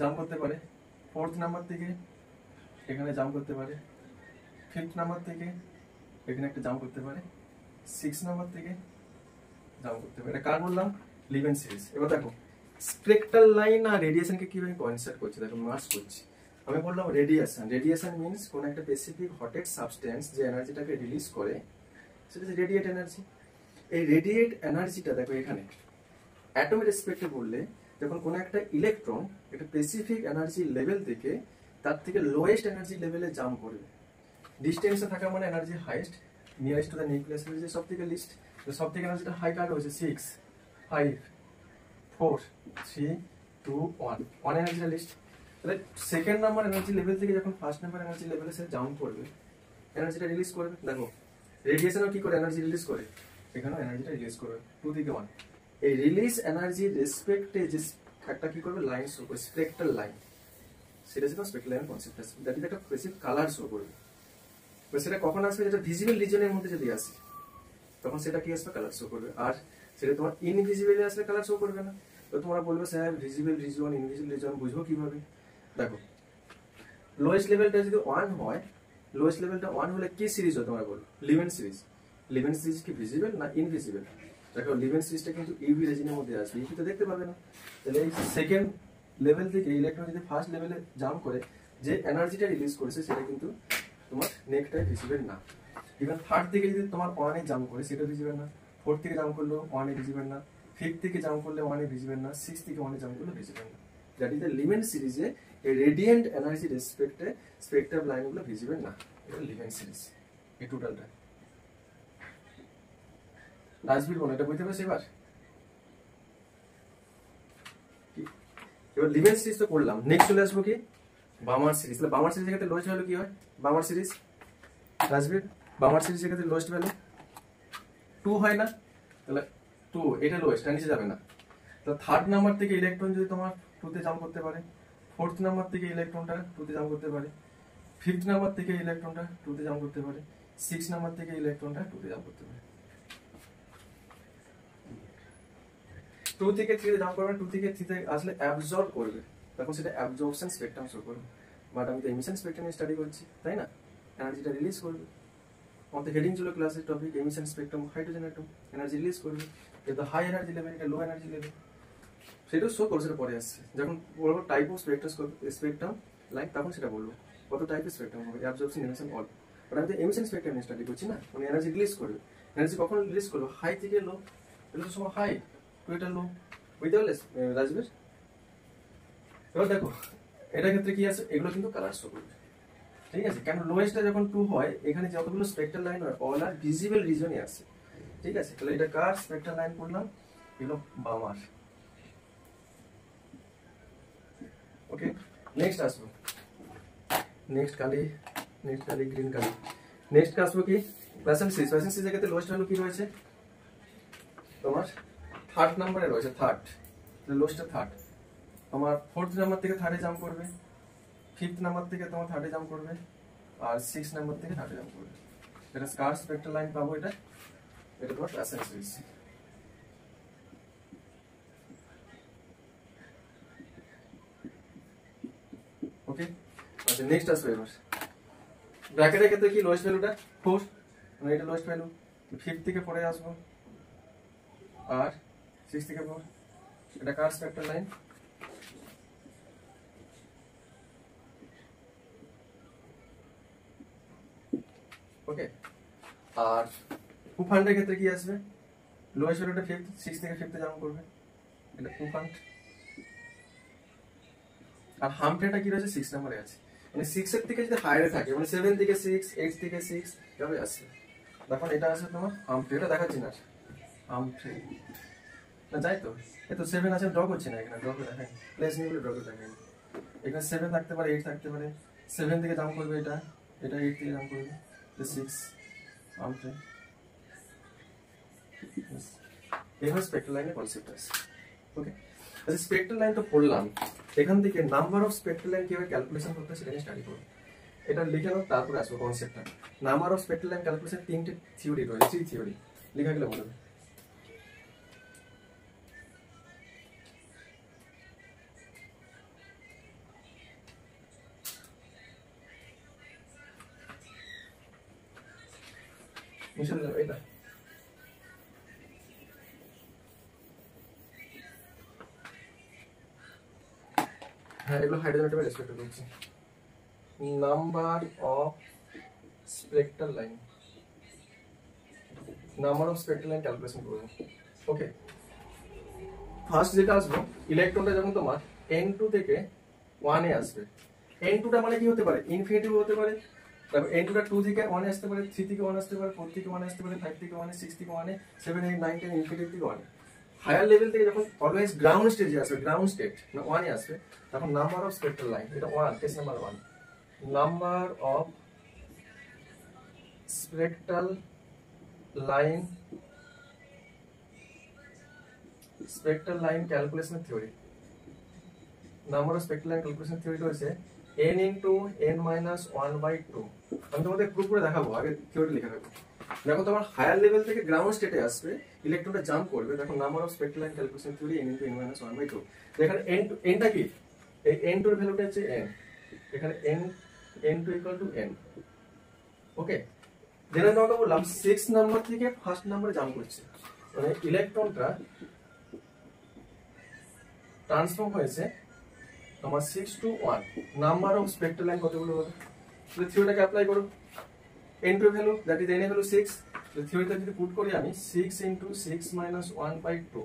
জাম্প করতে পারে, ফোর্থ নাম্বার থেকে এখানে জাম্প করতে পারে, ফিফথ নাম্বার থেকে এখানে একটা জাম্প করতে পারে, 6 নাম্বার থেকে জাম্প করতে পারে। এটা কার বললাম, লিমেন সিরিজ। এবার দেখো স্পেকট্রাল লাইন আর রেডিয়েশনকে কিভাবে কনসেপ্ট করছি, দেখো মার্চ করছি। আমি বললাম রেডিয়েশন, রেডিয়েশন মিন্স কোন একটা স্পেসিফিক হটেড সাবস্টেন্স যে এনার্জিটাকে রিলিজ করে সেটা হচ্ছে রেডিয়েট এনার্জি। এই রেডিয়েট এনার্জিটা দেখো এখানে অ্যাটমের রেসপেক্টে বললে যখন কোনো একটা ইলেকট্রন একটা স্পেসিফিক এনার্জি লেভেল থেকে তার থেকে লোয়েস্ট এনার্জি লেভেলে জাম্প করবে, ডিস্টেন্সে থাকা মানে energy highest, nearest to the nucleus energy সব থেকে লিস্ট। সব থেকে এনার্জিটা হাই কার্ড হয়েছে 6, 5, 4, 3, 2, 1 এনার্জিটা লিস্ট। তাহলে সেকেন্ড নাম্বার এনার্জি লেভেল থেকে যখন ফার্স্ট নাম্বার এনার্জি লেভেলে সে জাম্প করবে এনার্জিটা রিলিজ করবে। দেখো রেডিয়েশনও কি করে এনার্জি রিলিজ করে, এখানেও এনার্জিটা রিলিজ করবে 2 থেকে 1। এই রিলিজ এনার্জির রেসপেক্টে যে একটা কি করবে লাইন শো করবে, স্পেকট্রাল লাইন, সেটা হচ্ছে স্পেকট্রাল লাইন কনসেপ্ট আছে। দ্যাট ইজ একটা স্পেসিফিক কালার শো করবে। সেটা কখন আসবে, যেটা ভিজিবল রিজনের মধ্যে যদি আসে তখন সেটা কি আসবে, কালার শো করবে। আর সেটা তোমার ইনভিজিবল আসলে কালার শো করবে না। তো তোমরা বলবে sir visible reason invisible reason বুঝবো কিভাবে? দেখো লোয়েস্ট লেভেলটা যদি 1 হয়, লোয়েস্ট লেভেলটা 1 হলে কি সিরিজ হয় তোমরা বলো, লিমেন সিরিজ। লিমেন সিরিজ কি ভিজিবল না ইনভিজিবল? দেখো লিমেন সিরিজটা কিন্তু ইউভি রেজিনের মধ্যে আসবে, ইউভি তো দেখতে পাবে না। তাহলে এই সেকেন্ড লেভেল থেকে ইলেকট্রন যদি ফার্স্ট লেভেলে জাম্প করে যে এনার্জিটা রিলিজ করেছে সেটা কিন্তু তোমার নেকটাই ভিজিবল না। ইভেন থার্ড থেকে যদি তোমার 1 এ জাম্প করে সেটা ভিজিবল না, ফোর্থ থেকে জাম্প করলেও 1 এ ভিজিবল না, ফিফথ থেকে জাম্প করলে 1 এ ভিজিবল না, সিক্স থেকে 1 এ জাম্প করলে ভিজিবল না। দ্যাট ইজ দ্য লিভেন্ট সিরিজে এই রেডিয়েন্ট এনার্জি রেসপেক্টে স্পেকট্রাম লাইনগুলো ভিজিবল না। এটা লিভেন্ট সিরিজ এই টোটালটা। রাজবীর বল এটা বুঝতে পারছিস এবার? এবার লিভেন্ট সিরিজ তো করলাম, নেক্সট চলে আসবো কি বামার সিরিজ। তাহলে বামার সিরিজের ক্ষেত্রে লোয়েস্ট ভ্যালু কি হয়? বামার সিরিজ রাজবীর বামার সিরিজের ক্ষেত্রে লোয়েস্ট ভ্যালু 2 হয় না? তাহলে 2 এটা লোয়েস্ট, নিচে যাবে না। তো থার্ড নাম্বার থেকে ইলেকট্রন যদি তোমার 2 তে জাম্প করতে পারে, ফোর্থ নাম্বার থেকে ইলেকট্রনটা 2 তে জাম্প করতে পারে, ফিফথ নাম্বার থেকে ইলেকট্রনটা 2 তে জাম্প করতে পারে, সিক্স নাম্বার থেকে ইলেকট্রনটা 2 তে জাম্প করতে পারে। 2 থেকে 3 তে জাম্প করবে, 2 থেকে 3 তে আসলে অ্যাবজর্ব করবে, তখন সেটা অ্যাবজর্পশন স্পেকট্রাম শো করবে। বাট আমি তো এমিশন স্পেকট্রাম স্টাডি করছি, তাই না? এনার্জিটা রিলিজ করবে। আমাদের হেডিং ছিল ক্লাসের topic emission spectrum, hydrogen atom energy release করবে। এটা হাই এনার্জি লেভেল, এটা লো এনার্জি লেভেল, সেটাও শো করবে। সেটা পরে আসছে যখন বলবো টাইপ অফ স্পেকট্রাম লাইক, তখন সেটা বলবো কত টাইপের স্পেকট্রাম হবে, অ্যাবজর্পশন, এমিশন, অল। বাট আমি তো এমিশন স্পেকট্রাম স্টাডি করছি না, মানে এনার্জি রিলিজ করবে। এনার্জি কখন রিলিজ করবে? হাই থেকে লো, এটা তো সময় হাই টু এটা লো, বুঝতে পারলে রাজবীর? এবার দেখো এটার ক্ষেত্রে কি আছে, এগুলো কিন্তু কালার শো করবে, ঠিক আছে? কেন লোয়েস্টটা যখন 2 হয়, এখানে যতগুলো স্পেকট্রাল লাইন হয় অল আর ভিজিবল রিজনে আছে, ঠিক আছে? তাহলে এটা কার স্পেকট্রাল লাইন করলাম? এগুলো বামার। ওকে, নেক্সট আসবো, নেক্সট কালি গ্রিন কালি। নেক্সট আসবো কি প্যাশন সিরিজ। প্যাশন সিরিজের ক্ষেত্রে লোয়েস্ট ভ্যালু কি রয়েছে তোমার? থার্ড নাম্বারে রয়েছে, থার্ড, লোয়েস্টটা থার্ড। তোমার ফোর্থ নাম্বার থেকে থার্ডে জাম্প করবে, ফিফথ নাম্বার থেকে তোমার থার্ডে জাম্প করবে, আর সিক্স নাম্বার থেকে থার্ডে জাম্প করবে। এটা স্কার স্পেকট্রাল লাইন পাবো। এটা তোমার প্যাশন সিরিজ। ওকে, আচ্ছা নেক্সট আসবে এবার ব্র্যাকেটের ক্ষেত্রে কি লোয়েস্ট ভ্যালুটা 4, মানে এটা লোয়েস্ট ভ্যালু। ফিফথ থেকে 4 এ আসবো, আর সিক্স থেকে 4, এটা কার স্পেকট্রাল লাইন? ওকে, আর কুফান্ডের ক্ষেত্রে কি আসবে? লোয়েস্ট ভ্যালুটা ফিফথ, সিক্স থেকে ফিফথে জাম্প করবে, এটা কুফান্ড। আর হামফ্রেটা কি রয়েছে? 6 নম্বরে আছে, মানে 6 এর থেকে যদি হায়ারে থাকে, মানে 7 থেকে 6, 8 থেকে 6 এভাবে আসবে। দেখুন এটা আছে তোমার হামফ্রে, এটা দেখাচ্ছি না হামফ্রে না, যাই তো এই তো 7 আছে, ড্র করছি না এখানে, ড্র করে দেখাই, প্লেস নিয়ে বলে ড্র করে দেখাই। এখানে 7 থাকতে পারে, 8 থাকতে পারে। 7 থেকে জাম্প করবে, এটা 8 থেকে জাম্প করবে, 6 হামফ্রে। এখানে স্পেকট্রাল লাইনের কনসেপ্ট আছে। ওকে, আচ্ছা স্পেকট্রাল লাইন তো পড়লাম, এখান থেকে নাম্বার অফ স্পেকট্রাল লাইন কিভাবে ক্যালকুলেশন করতে হয় সেটা নিয়ে স্টাডি করব। এটা লিখে নাও, তারপরে আসবো কনসেপ্টটা। Number of spectral line calculation 3টে থিওরি রয়েছে, 3 থিওরি লেখা গেলে বলবে। মিশন এটা হ্যাঁ, এগুলো হাইড্রোজেন অ্যাটমের রেসপেক্ট করছি। Number of spectral line, number of spectral line calculation করব। ওকে, ফার্স্ট যেটা আসবে, ইলেকট্রনটা যখন তোমার n2 থেকে 1 এ আসবে, n2 টা মানে কি হতে পারে? ইনফিনিটিভ হতে পারে। তারপর n2 টা 2 থেকে 1 এ আসতে পারে, 3 থেকে 1 আসতে পারে, 4 থেকে 1 আসতে পারে, 5 থেকে 1 এ, 6 থেকে 1 এ, 7 8 9 10 ইনফিনিটিভ থেকে 1 এ। হায়ার লেভেল থেকে যখন অলওয়েজ গ্রাউন্ড স্টেজে আসবে, গ্রাউন্ড স্টেট না 1 এ আসবে, তখন নাম্বার অফ স্পেকট্রাল লাইন, এটা 1, case number 1, number of spectral line, spectral line calculation theory. Number of spectral line calculation theory রয়েছে n into n minus 1/2। আমি তোমাদের প্রুফ করে দেখাবো, আগে থিওরি লিখে রাখবো। দেখো তোমার হায়ার লেভেল থেকে গ্রাউন্ড স্টেটে আসবে, ইলেকট্রনটা জাম্প করবে, দেখো number of spectral line calculation theory n into n minus 1/2। এখানে n টা কি? এই n2 এর ভ্যালুটা হচ্ছে n, এখানে n2 equal to n। ওকে, জেনে নাও, বললাম 6 নাম্বার থেকে ফার্স্ট নাম্বারে জাম্প করছে, মানে ইলেকট্রনটা ট্রান্সফর্ম হয়েছে তোমার 6 to 1 number of spectral line কতগুলো হবে? তাহলে থিওরিটাকে অ্যাপ্লাই করো। n2 value that is n এর ভ্যালু 6, তাহলে থিওরিটা যদি পুট করি আমি 6 into 6 minus 1/2,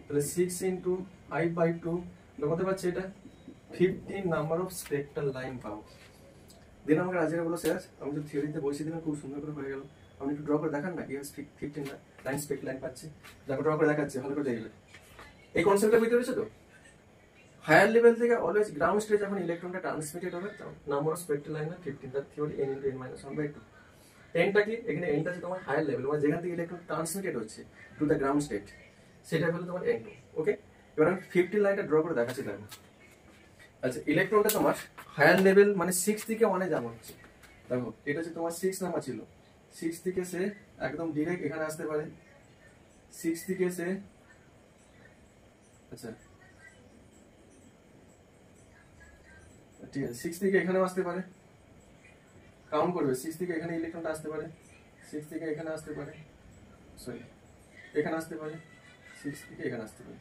তাহলে 6 into I/2 তাহলে কত পাচ্ছি এটা 15 নাম্বার অফ স্পেক্ট্রাল লাইন পাবো। দিন আমাকে রাজিরা বলো স্যার আমি তো থিওরিতে বসে দিলাম খুব সুন্দর করে হয়ে গেল, আপনি একটু ড্র করে দেখান না কি 15 লাইন স্পেক্ট্রাল লাইন পাচ্ছি, যাকে ড্র করে দেখাচ্ছি ভালো করে দেখবে। এই কনসেপ্টটা বুঝতে পেরেছো তো? হায়ার লেভেল থেকে অলওয়েজ গ্রাউন্ড স্টেজ যখন ইলেকট্রনটা ট্রান্সমিটেড হবে তখন নাম্বার অফ স্পেক্ট্রাল লাইন হয় 15, that theory n into n minus 1/2। nটা কি এখানে nটা আছে তোমার হায়ার লেভেল মানে যেখান থেকে ইলেকট্রন ট্রান্সমিটেড হচ্ছে টু দ্য গ্রাউন্ড স্টেট, সেটা হলো তোমার n2। ওকে, এবার আমি 15 লাইনটা ড্র করে দেখাচ্ছি দেখো। আচ্ছা ইলেকট্রনটা তোমার হায়ার লেভেল মানে 6 থেকে 1 এ যাওয়া হচ্ছে, দেখো এটা হচ্ছে তোমার 6 নাম্বার ছিল, 6 থেকে সে একদম ডাইরেক্ট এখানে আসতে পারে, 6 থেকে সে আচ্ছা ঠিক আছে 6 থেকে এখানেও আসতে পারে, কাউন্ট করবে 6 থেকে এখানে ইলেকট্রনটা আসতে পারে, 6 থেকে এখানে আসতে পারে, সরি এখানে আসতে পারে, 6 থেকে এখানে আসতে পারে।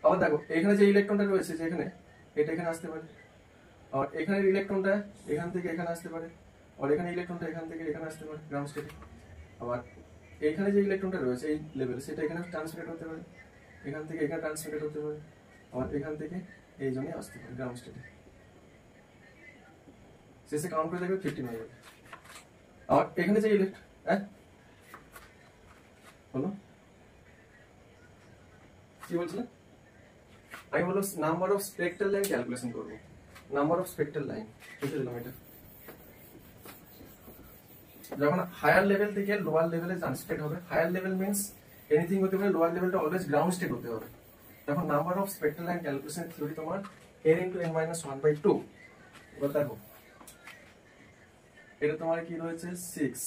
আবার দেখো এখানে যে ইলেকট্রনটা রয়েছে যেখানে এটা এখানে আসতে পারে, আর এখানে ইলেকট্রনটা এখান থেকে এখানে আসতে পারে, আর এখানে ইলেকট্রনটা এখান থেকে এখানে আসতে পারে গ্রাউন্ড স্টেটে। আবার এখানে যে ইলেকট্রনটা রয়েছে এই লেভেলে সেটা এখানে ট্রান্সমিট হতে পারে, এখান থেকে এখানে ট্রান্সমিট হতে পারে, আর এখান থেকে এই জন্য আসতে পারে গ্রাউন্ড স্টেটে। শেষে কাউন্ট করে দেখবে 15 হয়ে যাবে। আর এখানে যে বলো কি বলছিলে? আমি বললাম number of spectral line calculation করবো, নাম্বার অফ স্পেক্ট্রাল লাইন বুঝে দিলাম। এটা যখন হায়ার লেভেল থেকে লোয়ার লেভেলে ট্রান্সমিট হবে, হায়ার লেভেল মিন্স এনিথিং হতে পারে, লোয়ার লেভেলটা অলওয়েজ গ্রাউন্ড স্টেট হতে হবে, তখন number of spectral line calculation theory তোমার n into n minus 1/2। এবার দেখো এটা তোমার কি রয়েছে 6,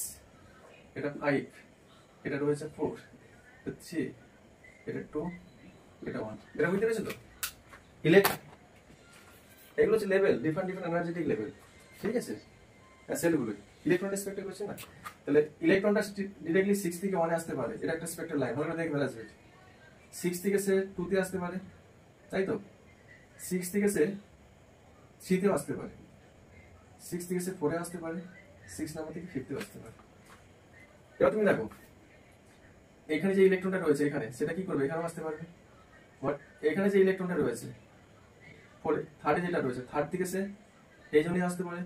এটা 5, এটা রয়েছে 4, এটা 3, এটা 2, এটা 1, এটা বুঝতে পেরেছো তো? এগুলো হচ্ছে লেভেল, ডিফারেন্ট এনার্জেটিক লেভেল, ঠিক আছে? সেলগুলো ইলেকট্রন স্পেক্ট্রাল করছে না, তাহলে ইলেকট্রনটা ডাইরেক্টলি 6 থেকে 1 এ আসতে পারে, এটা একটা স্পেক্ট্রাল লাইন হলো, দেখবে আসবে 6 থেকে সে 2 তে আসতে পারে, তাই তো? 6 থেকে সে 3 তে আসতে পারে, 6 থেকে সে 4 এ আসতে পারে, 6 নাম্বার থেকে 5 তে আসতে পারে। এবার তুমি দেখো এখানে যে ইলেকট্রনটা রয়েছে এখানে সেটা কি করবে, এখানেও আসতে পারবে, বাট এখানে যে ইলেকট্রনটা রয়েছে থার্ডে যেটা রয়েছে থার্ড থেকে সে এই জন্যই আসতে পারে,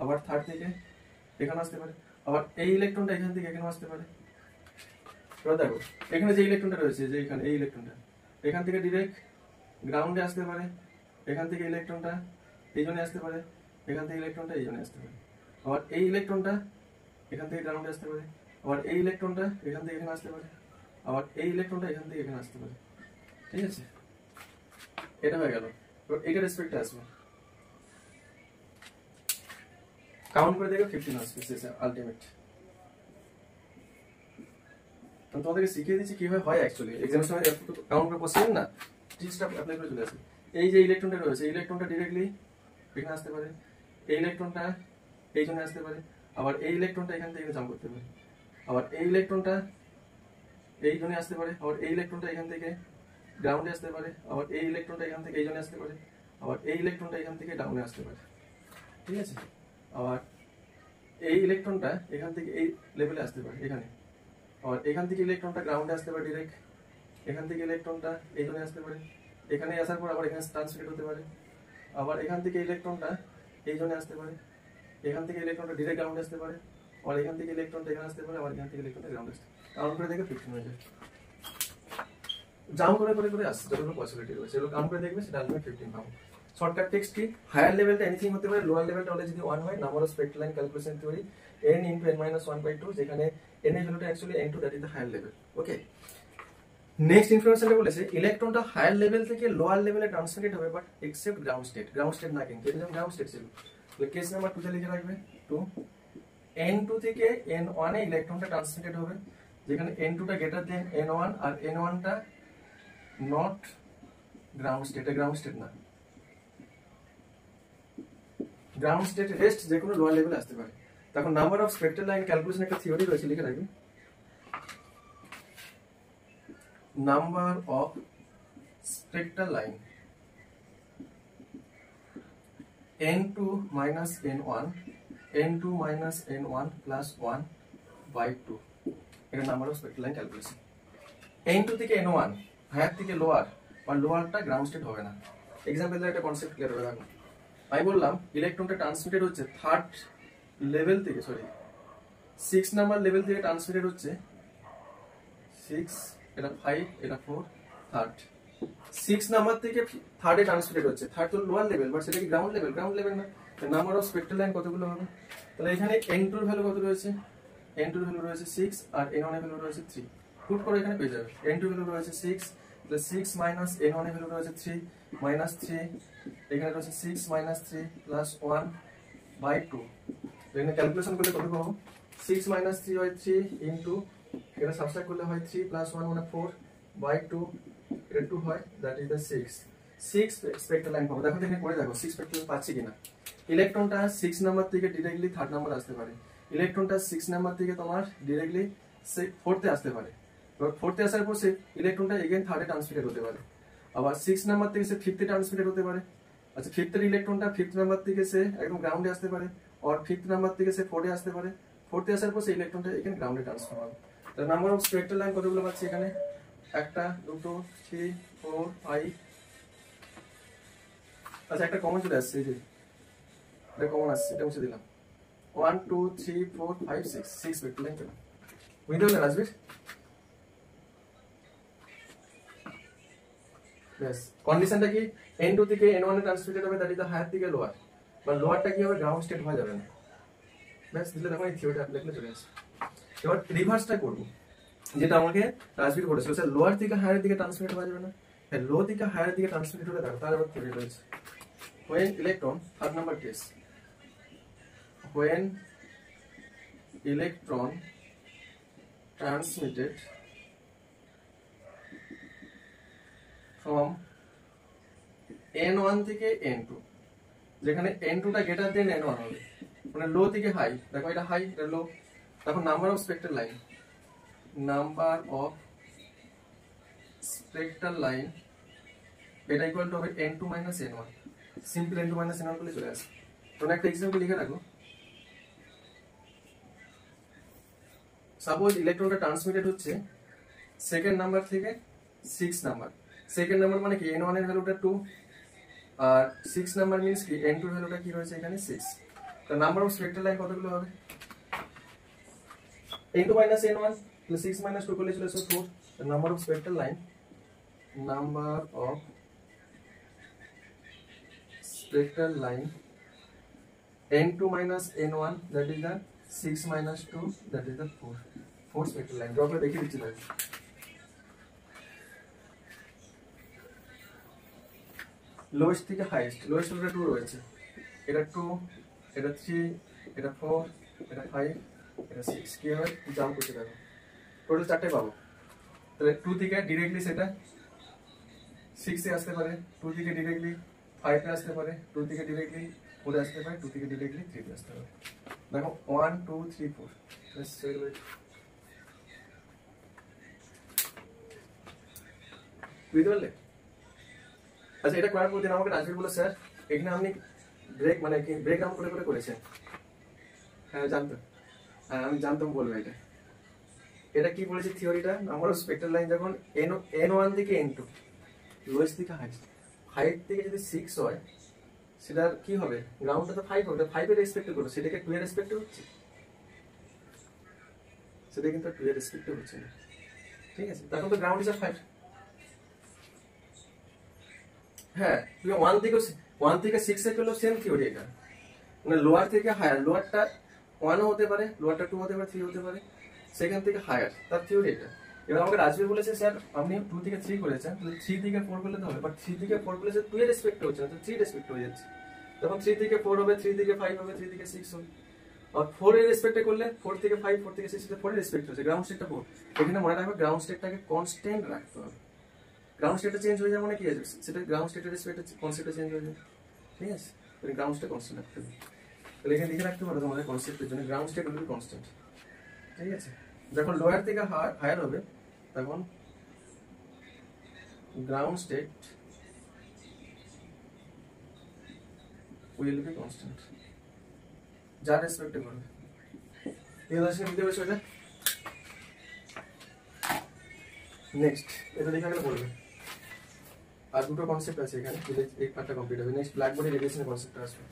আবার থার্ড থেকে এখানে আসতে পারে, আবার এই ইলেকট্রনটা এখান থেকে এখানে আসতে পারে। এবার দেখো এখানে যে ইলেকট্রনটা রয়েছে যে এখানে এই ইলেকট্রনটা এখান থেকে ডাইরেক্ট গ্রাউন্ডে আসতে পারে, এখান থেকে ইলেকট্রনটা এই জন্য আসতে পারে, এখান থেকে ইলেকট্রনটা এই জন্য আসতে পারে, আবার এই ইলেকট্রনটা এখান থেকে গ্রাউন্ডে আসতে পারে, আবার এই ইলেকট্রনটা এখান থেকে এখানে আসতে পারে, আবার এই ইলেকট্রনটা এখান থেকে এখানে আসতে পারে, ঠিক আছে? এটা হয়ে গেল। এবার এইটার রেসপেক্টে আসবে, কাউন্ট করে দেখো 15 আসবে শেষে আলটিমেট। তো তোমাদেরকে শিখিয়ে দিচ্ছি কিভাবে হয় অ্যাকচুয়ালি, এক্সামের সময় কাউন্ট করে বসেন না, ট্রিক্সটা অ্যাপ্লাই করে চলে আসবে। এই যে ইলেকট্রনটা রয়েছে ইলেকট্রনটা ডাইরেক্টলি এখানে আসতে পারে, এই ইলেকট্রনটা এই জন্য আসতে পারে, আবার এই ইলেকট্রনটা এখান থেকে জাম্প করতে পারে, আবার এই ইলেকট্রনটা এই জন্য আসতে পারে, আবার এই ইলেকট্রনটা এখান থেকে গ্রাউন্ডে আসতে পারে, আবার এই ইলেকট্রনটা এখান থেকে এই জন্য আসতে পারে, আবার এই ইলেকট্রনটা এখান থেকে ডাউনে আসতে পারে, ঠিক আছে? আবার এই ইলেকট্রনটা এখান থেকে এই লেভেলে আসতে পারে এখানে, আর এখান থেকে ইলেকট্রনটা গ্রাউন্ডে আসতে পারে ডাইরেক্ট, এখান থেকে ইলেকট্রনটা এই জন্য আসতে পারে, এখানে আসার পর আবার এখানে ট্রান্সমিট হতে পারে, আবার এখান থেকে ইলেকট্রনটা এই জন্য আসতে পারে, এখান থেকে ইলেকট্রনটা ডাইরেক্ট গ্রাউন্ডে আসতে পারে, আর এখান থেকে ইলেকট্রনটা এখানে আসতে পারে, আবার এখান থেকে ইলেকট্রনটা গ্রাউন্ডে আসতে পারে। কাউন্ট করে দেখে 15 হয়ে যায়, জাম্প করে করে করে আসছে যতগুলো পসিবিলিটি রয়েছে এগুলো কাউন্ট করে দেখবে, সেটা আলটিমেট 15 পাবো। শর্টকাট টেক্সট কি, হায়ার লেভেলটা এনিথিং হতে পারে, লোয়ার লেভেলটা হলে যদি 1 হয় number of spectral line calculation theory n into n minus 1/2, যেখানে n এর ভ্যালুটা actually n2, that is the higher level. Okay, next ইনফরমেশনটা বলেছে ইলেকট্রনটা হায়ার লেভেল থেকে লোয়ার লেভেলে ট্রান্সমিটেড হবে, but except ground state, ground state না, কিন্তু এটা যেমন গ্রাউন্ড স্টেট ছিল। তাহলে কেস নাম্বার 2 তে লিখে রাখবে 2, n2 থেকে n1 এ ইলেকট্রনটা ট্রান্সমিটেড হবে, যেখানে n2টা গ্রেটার দেন n1 আর n1টা not ground state, ground state না, গ্রাউন্ড স্টেট রেস্ট যে কোনো লোয়ার লেভেলে আসতে পারে। তখন number of spectral line calculation একটা থিওরি রয়েছে, লিখে রাখবেন number of spectral line n2 minus n1 n2 minus n1 plus 1 by 2 এটা number of spectral line calculation. n2 থেকে n1 হায়ার থেকে লোয়ার বা লোয়ারটা গ্রাউন্ড স্টেট হবে না। এক্সাম্পল একটা কনসেপ্ট ক্লিয়ার হবে। দেখো আমি বললাম ইলেকট্রনটা ট্রান্সমিটেড হচ্ছে থার্ড লেভেল থেকে, সরি 6 নাম্বার লেভেল থেকে ট্রান্সমিটেড হচ্ছে 6, এটা 5, এটা 4, থার্ড 6 নাম্বার থেকে থার্ডে ট্রান্সমিটেড হচ্ছে। থার্ড তো লোয়ার লেভেল, বাট সেটা কি গ্রাউন্ড লেভেল? গ্রাউন্ড লেভেল না। নাম্বার অফ স্পেক্ট্রাল লাইন কতগুলো হবে? তাহলে এখানে n2 এর ভ্যালু কত রয়েছে? n2 এর ভ্যালু রয়েছে 6 আর n1 এর ভ্যালু রয়েছে 3। পুট করে এখানে পেয়ে যাবে n2 এর ভ্যালু রয়েছে 6 প্লাস 6 মাইনাস n1 এর ভ্যালু রয়েছে 3 মাইনাস 3, এখানে রয়েছে 6 মাইনাস 3 প্লাস 1 বাই 2। এখানে ক্যালকুলেশন করলে কত পাবো? 6 মাইনাস 3 হয় 3 ইনটু এটা সাবট্রাক্ট করলে হয় 3 প্লাস 1 মানে 4 বাই 2, এটা 2 হয়, that is the 6 spectral line পাবো। দেখো এখানে করে দেখো 6 স্পেক্ট্রাল পাচ্ছি কিনা। ইলেকট্রনটা 6 নাম্বার থেকে ডাইরেক্টলি থার্ড নাম্বার আসতে পারে। ইলেকট্রনটা 6 নাম্বার থেকে তোমার ডাইরেক্টলি ফোর্থে আসতে পারে। এবার ফোর্থে আসার পর সে ইলেকট্রনটা এগেইন থার্ডে ট্রান্সমিটেড হতে পারে। আবার 6 নাম্বার থেকে সে ফিফথে ট্রান্সমিটেড হতে পারে। আচ্ছা ফিফথের ইলেকট্রনটা ফিফথ নাম্বার থেকে সে একদম গ্রাউন্ডে আসতে পারে, আর ফিফথ নাম্বার থেকে সে ফোর্থে আসতে পারে। ফোর্থে আসার পর সেই ইলেকট্রনটা এখানে গ্রাউন্ডে ট্রান্সফার হবে। তাহলে নাম্বার অফ স্পেক্ট্রাল লাইন কতগুলো পাচ্ছি এখানে? 1 2 3 4 5। আচ্ছা একটা কমন চলে আসছে, এই যে এটা কমন আসছে, এটা মুছে দিলাম। 1 2 3 4 5 6 6 স্পেক্ট্রাল লাইন চলে বুঝতে পারলেন রাজবীর? ব্যাস কন্ডিশনটা কি? n2 থেকে n1 এ ট্রান্সমিটেড হবে, দ্যাট ইজ দ্য হায়ার থেকে লোয়ার, বা লোয়ারটা কি হবে? গ্রাউন্ড স্টেট হওয়া যাবে না। ব্যাস দিলে দেখো এই থিওরিটা লিখলে চলে আসে। এবার রিভার্সটা করব, যেটা আমাকে রাজবীর করেছিল, স্যার লোয়ার থেকে হায়ারের দিকে ট্রান্সমিট হওয়া যাবে না। হ্যাঁ, লো থেকে হায়ারের দিকে ট্রান্সমিট হলে দেখো তার আবার থিওরি রয়েছে। when electron, third number case, when electron transmitted from n1 থেকে n2, যেখানে n2 টা গ্রেটার দেন n1 হবে, মানে লো থেকে হাই। দেখো এটা হাই, এটা লো। তখন number of spectral line, number of spectral line এটা ইকুয়াল টু হবে n2 minus n1। Simple n2 minus n1 করলে চলে আসে। তোমরা একটা এক্সাম্পল লিখে রাখো। সাপোজ ইলেকট্রনটা ট্রান্সমিটেড হচ্ছে সেকেন্ড নাম্বার থেকে 6 নাম্বার। সেকেন্ড নাম্বার মানে কি? n1 এর ভ্যালুটা 2 আর 6 নাম্বার মিন্স কি? n2 এর ভ্যালুটা কি রয়েছে এখানে? 6। তো নাম্বার অফ স্পেক্ট্রাল লাইন কতগুলো হবে? n2 minus n1 plus 6 minus 2 করলে চলে আসবে 4। The number of spectral line, number of spectral line n2 minus n1, that is the 6 minus 2, that is the 4 spectral line। Draw করে দেখিয়ে দিচ্ছি ভাই। Lowest থেকে হাইয়েস্ট, লোয়েস্ট হলো 2 রয়েছে, এটা 2, এটা 3, এটা 4, এটা 5, এটা 6। কি হবে? জাম্প করতে থাকো, টোটাল 4টে পাবো। তাহলে 2 থেকে ডাইরেক্টলি সেটা 6 এ আসতে পারে, 2 থেকে ডাইরেক্টলি 5 এ আসতে পারে, 2 থেকে ডাইরেক্টলি 4 এ আসতে পারে, 2 থেকে ডাইরেক্টলি 3 এ আসতে পারে। দেখো 1 2 3 4, let's say বুঝতে পারলে? আচ্ছা এটা করার পর দিন আমাকে রাজবীর বলে, স্যার এখানে আপনি ব্রেক মানে কি ব্রেক ডাউন করে করে করেছেন? হ্যাঁ জানতাম, হ্যাঁ আমি জানতাম বলবো এটা। এটা কি বলেছে থিওরিটা? নাম্বার অফ স্পেক্ট্রাল লাইন যখন n1 থেকে n2, লোয়েস্ট থেকে হাইয়েস্ট, 5 থেকে যদি 6 হয় সেটা কি হবে? গ্রাউন্ডটা তো 5 হবে, 5 এর রেসপেক্টে করো, সেটাকে 2 এর রেসপেক্টে হচ্ছে, সেটা কিন্তু 2 এর রেসপেক্টে হচ্ছে না। ঠিক আছে, তখন তো গ্রাউন্ড ইজ 5। হ্যাঁ তুমি 1 থেকে 6 এ পেলো, সেম থিওরি এটা। মানে লোয়ার থেকে হায়ার, লোয়ারটা 1 ও হতে পারে, লোয়ারটা 2 হতে পারে, 3 হতে পারে, সেখান থেকে হায়ার, তার থিওরি এটা। এবার আমাকে রাজবীর বলেছে, স্যার আপনি 2 থেকে 3 করেছেন, তাহলে 3 থেকে 4 করলে তো হবে, বাট 3 থেকে 4 করলে 2 এর রেসপেক্ট হচ্ছে না, তো 3 রেসপেক্ট হয়ে যাচ্ছে। তখন 3 থেকে 4 হবে, 3 থেকে 5 হবে, 3 থেকে 6 হবে। আর 4 এর রেসপেক্টে করলে 4 থেকে 5, 4 থেকে 6 4 এর রেসপেক্ট হচ্ছে, গ্রাউন্ড স্টেটটা 4। এখানে মনে রাখবে গ্রাউন্ড স্টেটটাকে কনস্ট্যান্ট রাখতে হবে। গ্রাউন্ড স্টেটটা চেঞ্জ হয়ে যাবে মানে কি আছে? সেটা গ্রাউন্ড স্টেটের রেসপেক্টে কনসেপ্টটা চেঞ্জ হয়ে যাবে। ঠিক আছে, তাহলে গ্রাউন্ড স্টেট কনস্ট্যান্ট রাখতে হবে। তাহলে এখানে লিখে রাখতে পারো তোমাদের কনসেপ্টের জন্য, ground state will be constant. ঠিক আছে, যখন লোয়ার থেকে হায়ার হবে তখন ground state will be constant, যার রেসপেক্টে করবে। প্রিয়দর্শনী বুঝতে পেরেছো এটা? নেক্সট এটা দেখা গেলে বলবে। আর দুটো কনসেপ্ট আছে এখানে, এই পার্টটা কমপ্লিট হবে। নেক্সট ব্ল্যাক বডি রেডিয়েশনের কনসেপ্ট আসবে।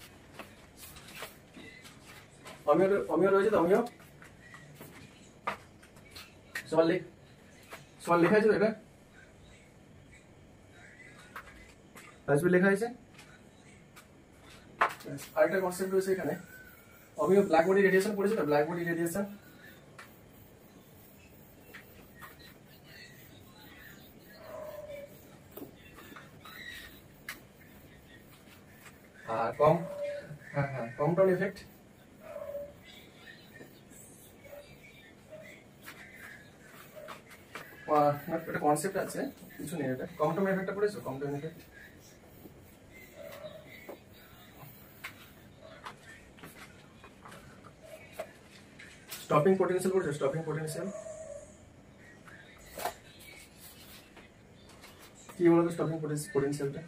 অমিয় রয়েছে তো, অমিয় সবার লেখা আছে তো এটা? আসবে লেখা আছে। আরেকটা কনসেপ্ট রয়েছে এখানে, অমিয় ব্ল্যাক বডি রেডিয়েশন পড়েছে তো, ব্ল্যাক বডি রেডিয়েশন। আর কম্পাউন্ড ইফেক্ট, একটা কনসেপ্ট আছে, কিছু নেই এটা। কম্পাউন্ড ইফেক্টটা পড়েছো? কম্পাউন্ড ইফেক্ট স্টপিং পোটেনশিয়াল পড়েছো? স্টপিং পোটেনশিয়াল কি বলতো? স্টপিং পোটেনশিয়ালটা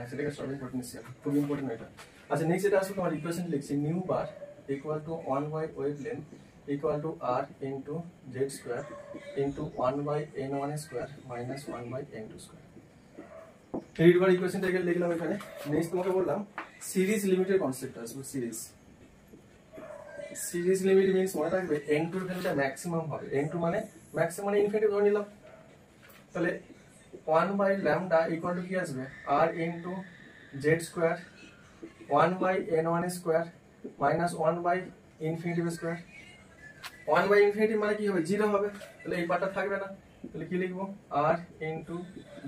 সেটাকে স্টপিং পোটেনশিয়াল, খুব ইম্পর্টেন্ট এটা। আচ্ছা নেক্সট এটা আসলে তোমার ইকুয়েশন লিখছি, nu bar equal to 1 by wavelength equal to r into z square into 1 by n1 square minus 1 by n2 square. Nu bar ইকুয়েশনটা লিখলাম এখানে। নেক্সট তোমাকে বললাম সিরিজ লিমিটের কনসেপ্ট আসবে। সিরিজ লিমিট মিন্স মনে রাখবে n2 এর ভ্যালুটা ম্যাক্সিমাম হবে। n2 মানে ম্যাক্সিমাম মানে ইনফিনিটি ধরে নিলাম, তাহলে 1 বাই ল্যামডা ইকুয়াল টু কি আসবে? r into z square 1 by n1 square minus 1 by infinity square. 1 by infinity মানে কি হবে? 0 হবে, তাহলে এই পার্টটা থাকবে না। তাহলে কি লিখবো? r into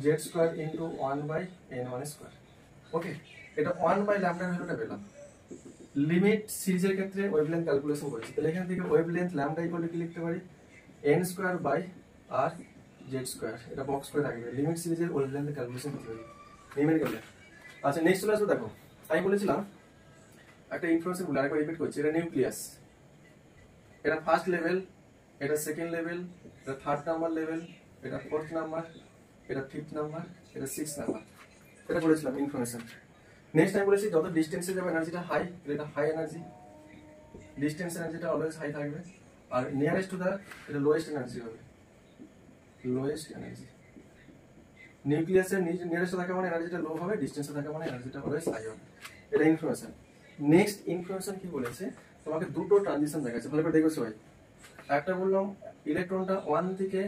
z square into 1 by n1 square. Okay, এটা 1 বাই ল্যামডার ভ্যালুটা পেলাম। লিমিট সিরিজের ক্ষেত্রে ওয়েভলেন্থ ক্যালকুলেশন করেছি, তাহলে এখান থেকে ওয়েভলেন্থ ল্যামডা ইকুয়াল টু কি লিখতে পারি? n square by r z square. এটা বক্স করে রাখবে। লিমিট সিরিজের ওয়েভলেন্থ ক্যালকুলেশন করতে পারি নিউমেরিক্যালি। আচ্ছা নেক্সট চলে আসবে। দেখো আমি বলেছিলাম একটা ইনফরমেশন বলে আরেকবার রিপিট করছি, এটা নিউক্লিয়াস, এটা ফার্স্ট লেভেল, এটা সেকেন্ড লেভেল, এটা থার্ড নাম্বার লেভেল, এটা ফোর্থ নাম্বার, এটা ফিফথ নাম্বার, এটা সিক্স নাম্বার। এটা বলেছিলাম ইনফরমেশন। নেক্সট আমি বলেছি যত ডিস্টেন্সে যাবে এনার্জিটা হাই, এটা হাই এনার্জি, ডিস্টেন্স এনার্জিটা অলওয়েজ হাই থাকবে। আর নিয়ারেস্ট টু দ্য এটা লোয়েস্ট এনার্জি হবে, লোয়েস্ট এনার্জি। নিউক্লিয়াসের নিয়ারেস্ট থাকা মানে এনার্জিটা লো হবে, ডিস্টেন্সে থাকা মানে এনার্জিটা অলওয়েজ হাই হবে। এটা ইনফরমেশন। নেক্সট ইনফরমেশন কি বলেছে? তোমাকে দুটো ট্রানজিশন দেখাচ্ছে, ভালো করে দেখো সবাই। একটা বললাম ইলেকট্রনটা 1 থেকে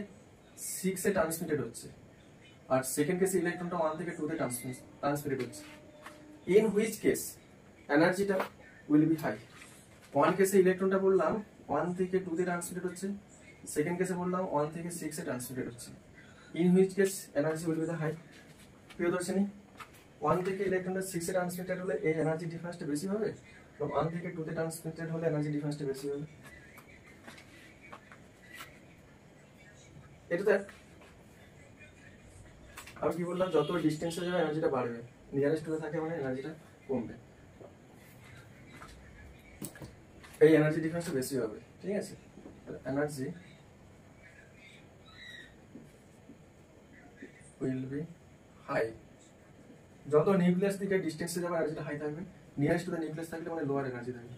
6 এ ট্রান্সমিটেড হচ্ছে, আর সেকেন্ড কেসে ইলেকট্রনটা 1 থেকে 2 তে ট্রান্সমিটেড হচ্ছে। ইন হুইচ কেস এনার্জিটা উইল বি হাই? 1 কেসে ইলেকট্রনটা বললাম 1 থেকে 2 তে ট্রান্সমিটেড হচ্ছে, সেকেন্ড কেসে বললাম 1 থেকে 6 এ ট্রান্সমিটেড হচ্ছে। In which case energy will be the high? Priyadarshini 1 থেকে ইলেকট্রনটা 6 এ ট্রান্সমিটেড হলে এই এনার্জি ডিফারেন্সটা বেশি হবে, এবং 1 থেকে 2 তে ট্রান্সমিটেড হলে এনার্জি ডিফারেন্সটা বেশি হবে। এটা তো আমি কি বললাম, যত ডিস্টেন্সে যাবে এনার্জিটা বাড়বে, নিয়ারেস্ট টু থাকে মানে এনার্জিটা কমবে, এই এনার্জি ডিফারেন্সটা বেশি হবে। ঠিক আছে, এনার্জি উইল বি হাই। যত নিউক্লিয়াস থেকে ডিস্টেন্সে যাবে এনার্জিটা হাই থাকবে, নিয়ারেস্ট টু দ্য নিউক্লিয়াস থাকলে মানে লোয়ার এনার্জি থাকবে।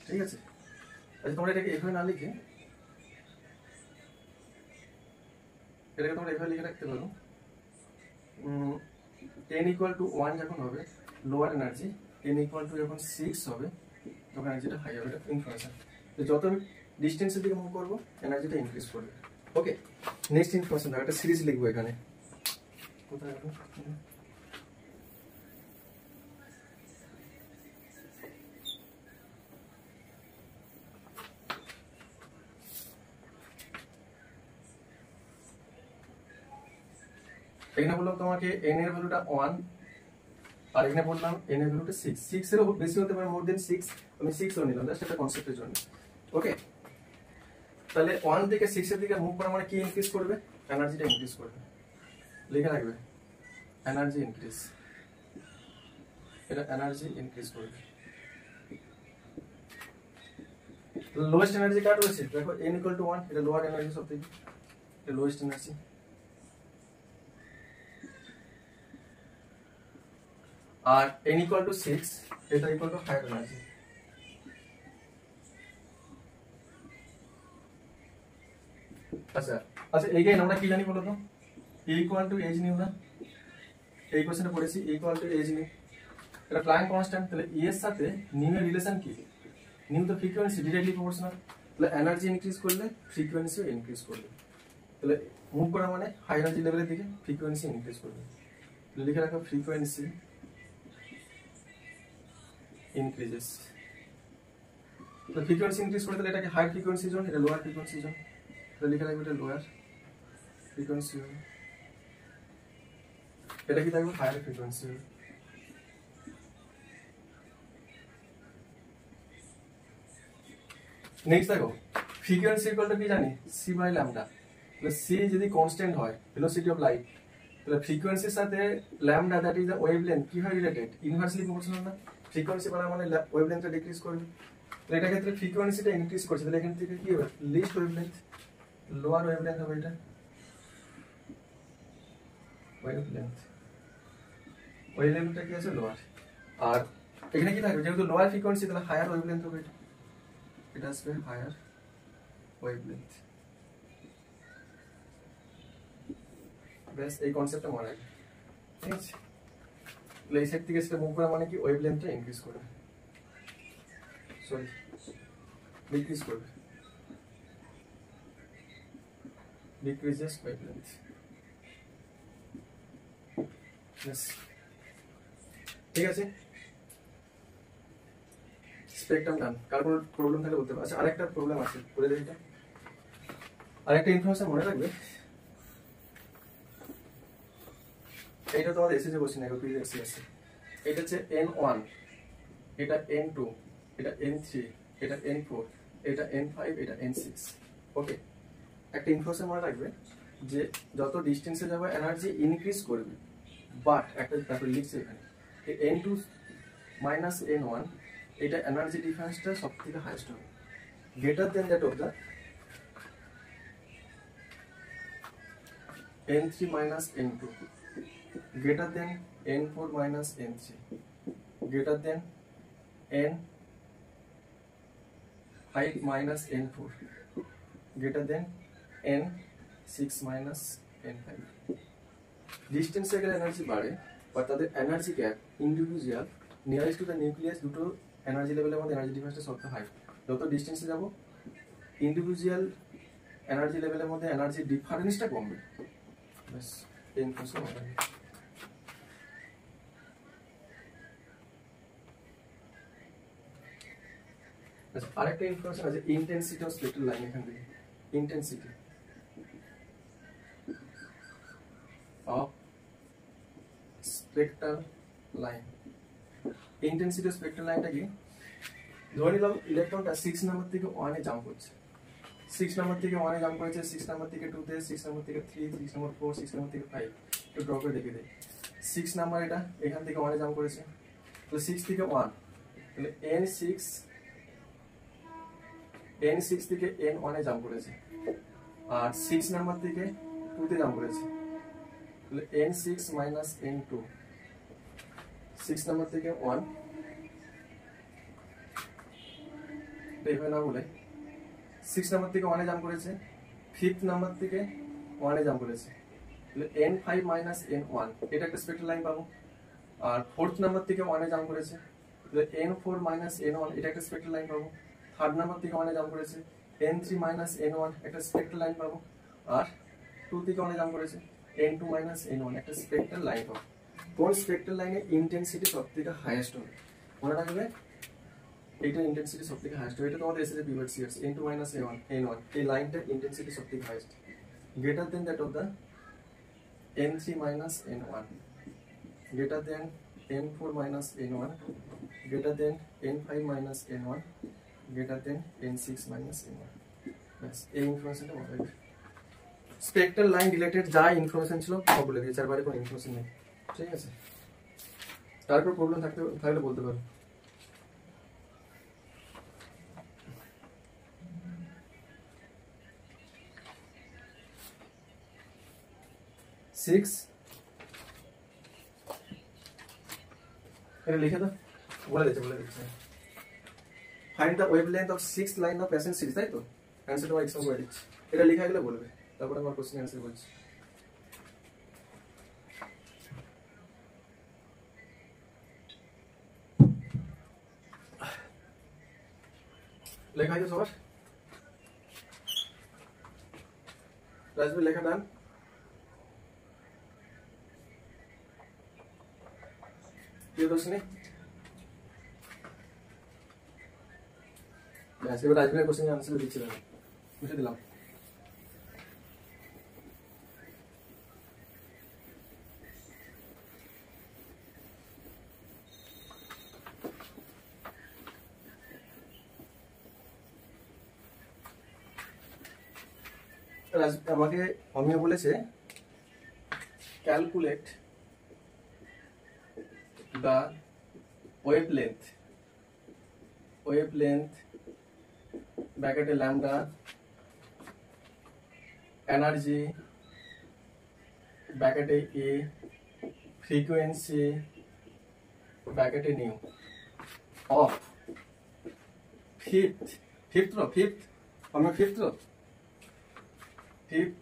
ঠিক আছে, আচ্ছা তোমরা এটাকে এভাবে না লিখে এটাকে তোমরা এভাবে লিখে রাখতে পারো, n ইকুয়াল টু 1 যখন হবে lower energy, n equal to যখন 6 হবে তখন এনার্জিটা হাই হবে। এটা ইনফরমেশন। তো যত আমি ডিস্টেন্সের দিকে মুভ করবো এনার্জিটা ইনক্রিজ করবে। ওকে, নেক্সট ইনফরমেশন দেখো, একটা সিরিজ লিখবো এখানে। কোথায় রাখবো? এখানে বললাম তোমাকে n এর ভ্যালুটা 1, আর এখানে বললাম n এর ভ্যালুটা 6। 6 এরও বেশি হতে পারে, মোর দেন 6, আমি 6 ধরে নিলাম জাস্ট একটা কনসেপ্টের জন্য। ওকে, তাহলে 1 থেকে 6 এর দিকে মুভ করা মানে কি ইনক্রিজ করবে? এনার্জিটা ইনক্রিজ করবে। লিখে রাখবে এনার্জি ইনক্রিজ, এটা এনার্জি ইনক্রিজ করবে। লোয়েস্ট এনার্জি কার রয়েছে দেখো n = 1, এটা লোয়ার এনার্জি সবথেকে, এটা লোয়েস্ট এনার্জি। আর n = 6, এটা = হায়ার এনার্জি। আচ্ছা আচ্ছা এগেইন আমরা কি জানি বলো তো, E = h নিউ না, এই কোশ্চেনে পড়েছি E = h নিউ, এটা প্ল্যাঙ্ক কনস্ট্যান্ট, তাহলে E এর সাথে নিউ এর রিলেশন কি, নিউ তো ফ্রিকোয়েন্সি ডিরেক্টলি প্রপোর্শনাল, তাহলে এনার্জি ইনক্রিজ করলে ফ্রিকোয়েন্সিও ইনক্রিজ করবে, তাহলে মুভ করা মানে হাই এনার্জি লেভেলের দিকে ফ্রিকোয়েন্সি ইনক্রিজ করবে, লিখে রাখো ফ্রিকোয়েন্সি ইনক্রিজেস। তো ফ্রিকোয়েন্সি ইনক্রিজ করে তাহলে এটাকে হাই ফ্রিকোয়েন্সি জোন, এটা লোয়ার ফ্রিকোয়েন্সি জোন, তাহলে লিখে রাখবে এটা লোয়ার ফ্রিকোয়েন্সি জোন, এটা কি থাকবে হায়ার ফ্রিকোয়েন্সি জোন। নেক্সট দেখো ফ্রিকোয়েন্সি ইকুয়াল টু কি জানি c/λ, তাহলে c যদি কনস্ট্যান্ট হয় ভেলোসিটি অফ লাইট, তাহলে ফ্রিকোয়েন্সির সাথে lambda that is the wavelength কি হয় রিলেটেড, ইনভার্সলি প্রপোর্শনাল না, ফ্রিকোয়েন্সি বাড়া মানে ওয়েভলেন্থটা ডিক্রিজ করবে, তাহলে এটা ক্ষেত্রে ফ্রিকোয়েন্সিটা ইনক্রিজ করছে, তাহলে এখান থেকে কি হবে লিস্ট ওয়েভলেন্থ, লোয়ার ওয়েভলেন্থ হবে, এটা ওয়েভলেন্থটা কি আছে লোয়ার, আর এখানে কি থাকবে যেহেতু লোয়ার ফ্রিকোয়েন্সি তাহলে হায়ার ওয়েভলেন্থ হবে, এটা আসবে হায়ার ওয়েভলেন্থ। বেশ এই কনসেপ্টটা মনে রাখবে, ঠিক আছে। তাহলে এই সাইড থেকে সেটা মুভ করা মানে কি ওয়েভলেন্থটা ইনক্রিজ করবে, সরি ডিক্রিজ করবে, ডিক্রিজেস ওয়েভলেন্থ। বেশ ঠিক আছে, স্পেকট্রাম ডান, কার কোনো প্রবলেম থাকলে বলতে পারো। আচ্ছা আরেকটা প্রবলেম আছে বলে দিই, এটা আরেকটা ইনফরমেশন মনে রাখবে, এইটা তোমাদের এসেছে কোশ্চেন আগে প্রিভিয়াস ইয়ার্সে, এটা হচ্ছে n1, এটা n2, এটা n3, এটা n4, এটা n5, এটা n6। ওকে, একটা ইনফরমেশন মনে রাখবে যে যত ডিসটেন্সে যাবে এনার্জি ইনক্রিজ করবে, বাট একটা তারপর লিখছে এখানে n2 মাইনাস n1, এটা এনার্জি ডিফারেন্সটা সবথেকে হাইয়েস্ট হবে, greater than that of the n3 minus n2, greater than n4 minus n3, greater than n5 minus n4, greater than n6 minus n5। ডিস্টেন্সে গেলে এনার্জি বাড়ে, বা তাদের energy gap individual nearest to the nucleus দুটো energy লেভেলের মধ্যে energy ডিফারেন্সটা সবথেকে high, যত ডিস্টেন্সে যাব ইন্ডিভিজুয়াল এনার্জি লেভেলের মধ্যে এনার্জি ডিফারেন্সটা কমবে। ব্যাস এই ইনফরমেশন মনে রাখবে। আরেকটা ইনফরমেশন আছে ইন্টেন্সিটি অফ স্পেক্ট্রাল লাইন, এখান থেকে intensity of spectral line, intensity of spectral লাইনটা কি, ধরে নিলাম ইলেকট্রনটা 6 নাম্বার থেকে 1 এ জাম্প করছে, 6 নাম্বার থেকে 1 এ জাম্প করেছে, 6 নাম্বার থেকে 2 তে, 6 নাম্বার থেকে 3, 6 নাম্বার 4, 6 নাম্বার থেকে 5, একটু ড্র করে দেখে দেই। 6 নাম্বার এটা এখান থেকে 1 এ জাম্প করেছে, তাহলে 6 থেকে 1, তাহলে n6 থেকে n1 এ জাম্প করেছে, আর 6 নাম্বার থেকে 2 তে জাম্প করেছে, তাহলে n6 minus n2, 6 নাম্বার থেকে 1 এইভাবে না বলে 6 নাম্বার থেকে 1 এ জাম্প করেছে, 5th নাম্বার থেকে 1 এ জাম্প করেছে, তাহলে n5 minus n1, এটা একটা স্পেক্ট্রাল লাইন পাবো। আর 4th নাম্বার থেকে 1 এ জাম্প করেছে, তাহলে n4 minus n1, এটা একটা স্পেক্ট্রাল লাইন পাবো। 3rd নাম্বার থেকে 1 এ জাম্প করেছে, n3 minus n1, একটা স্পেক্ট্রাল লাইন পাবো। আর 2 থেকে 1 এ জাম্প করেছে, n2 minus n1, একটা স্পেক্ট্রাল লাইন পাবো। কোন স্পেক্ট্রাল লাইনে ইন্টেন্সিটি সবথেকে হাইয়েস্ট হবে মনে রাখবে, এইটা ইন্টেন্সিটি সবথেকে হাইয়েস্ট হবে, এটা তোমাদের এসেছে previous years, n2 minus n1, এই লাইনটা ইন্টেন্সিটি সবথেকে highest, greater than that of the n3 minus n1, greater than n4 minus n1, greater than n5 minus n1, greater than n6 minus n1। ব্যাস এই ইনফরমেশনটা মনে রাখবে। স্পেক্ট্রাল লাইন রিলেটেড যা information ছিল সব বলে দিয়েছি, আর বাইরে কোনো ইনফরমেশন নেই, ঠিক আছে। তারপর প্রবলেম থাকলে বলতে পারো। 6 এটা লিখে দাও, বলে দিচ্ছে find the wavelength of 6th line of Paschen series, তাই তো অ্যানসারটা আমার এক্সাম করে দিচ্ছি, এটা লেখা গেলে বলবে, তারপরে আমার কোশ্চেন অ্যানসার বলছি। লেখা হয়েছে সবার? রাজবীর লেখা ডান? প্রিয়দর্শিনী ব্যাস, এবার রাজবীরের কোশ্চেন আনসার দিচ্ছিলাম, বুঝে দিলাম। আমাকে অমিয় বলেছে ক্যালকুলেট দ্য ওয়েভলেন্থ ব্র্যাকেটে ল্যামডা, এনার্জি ব্র্যাকেটে এ, ফ্রিকোয়েন্সি ব্র্যাকেটে nu of fifth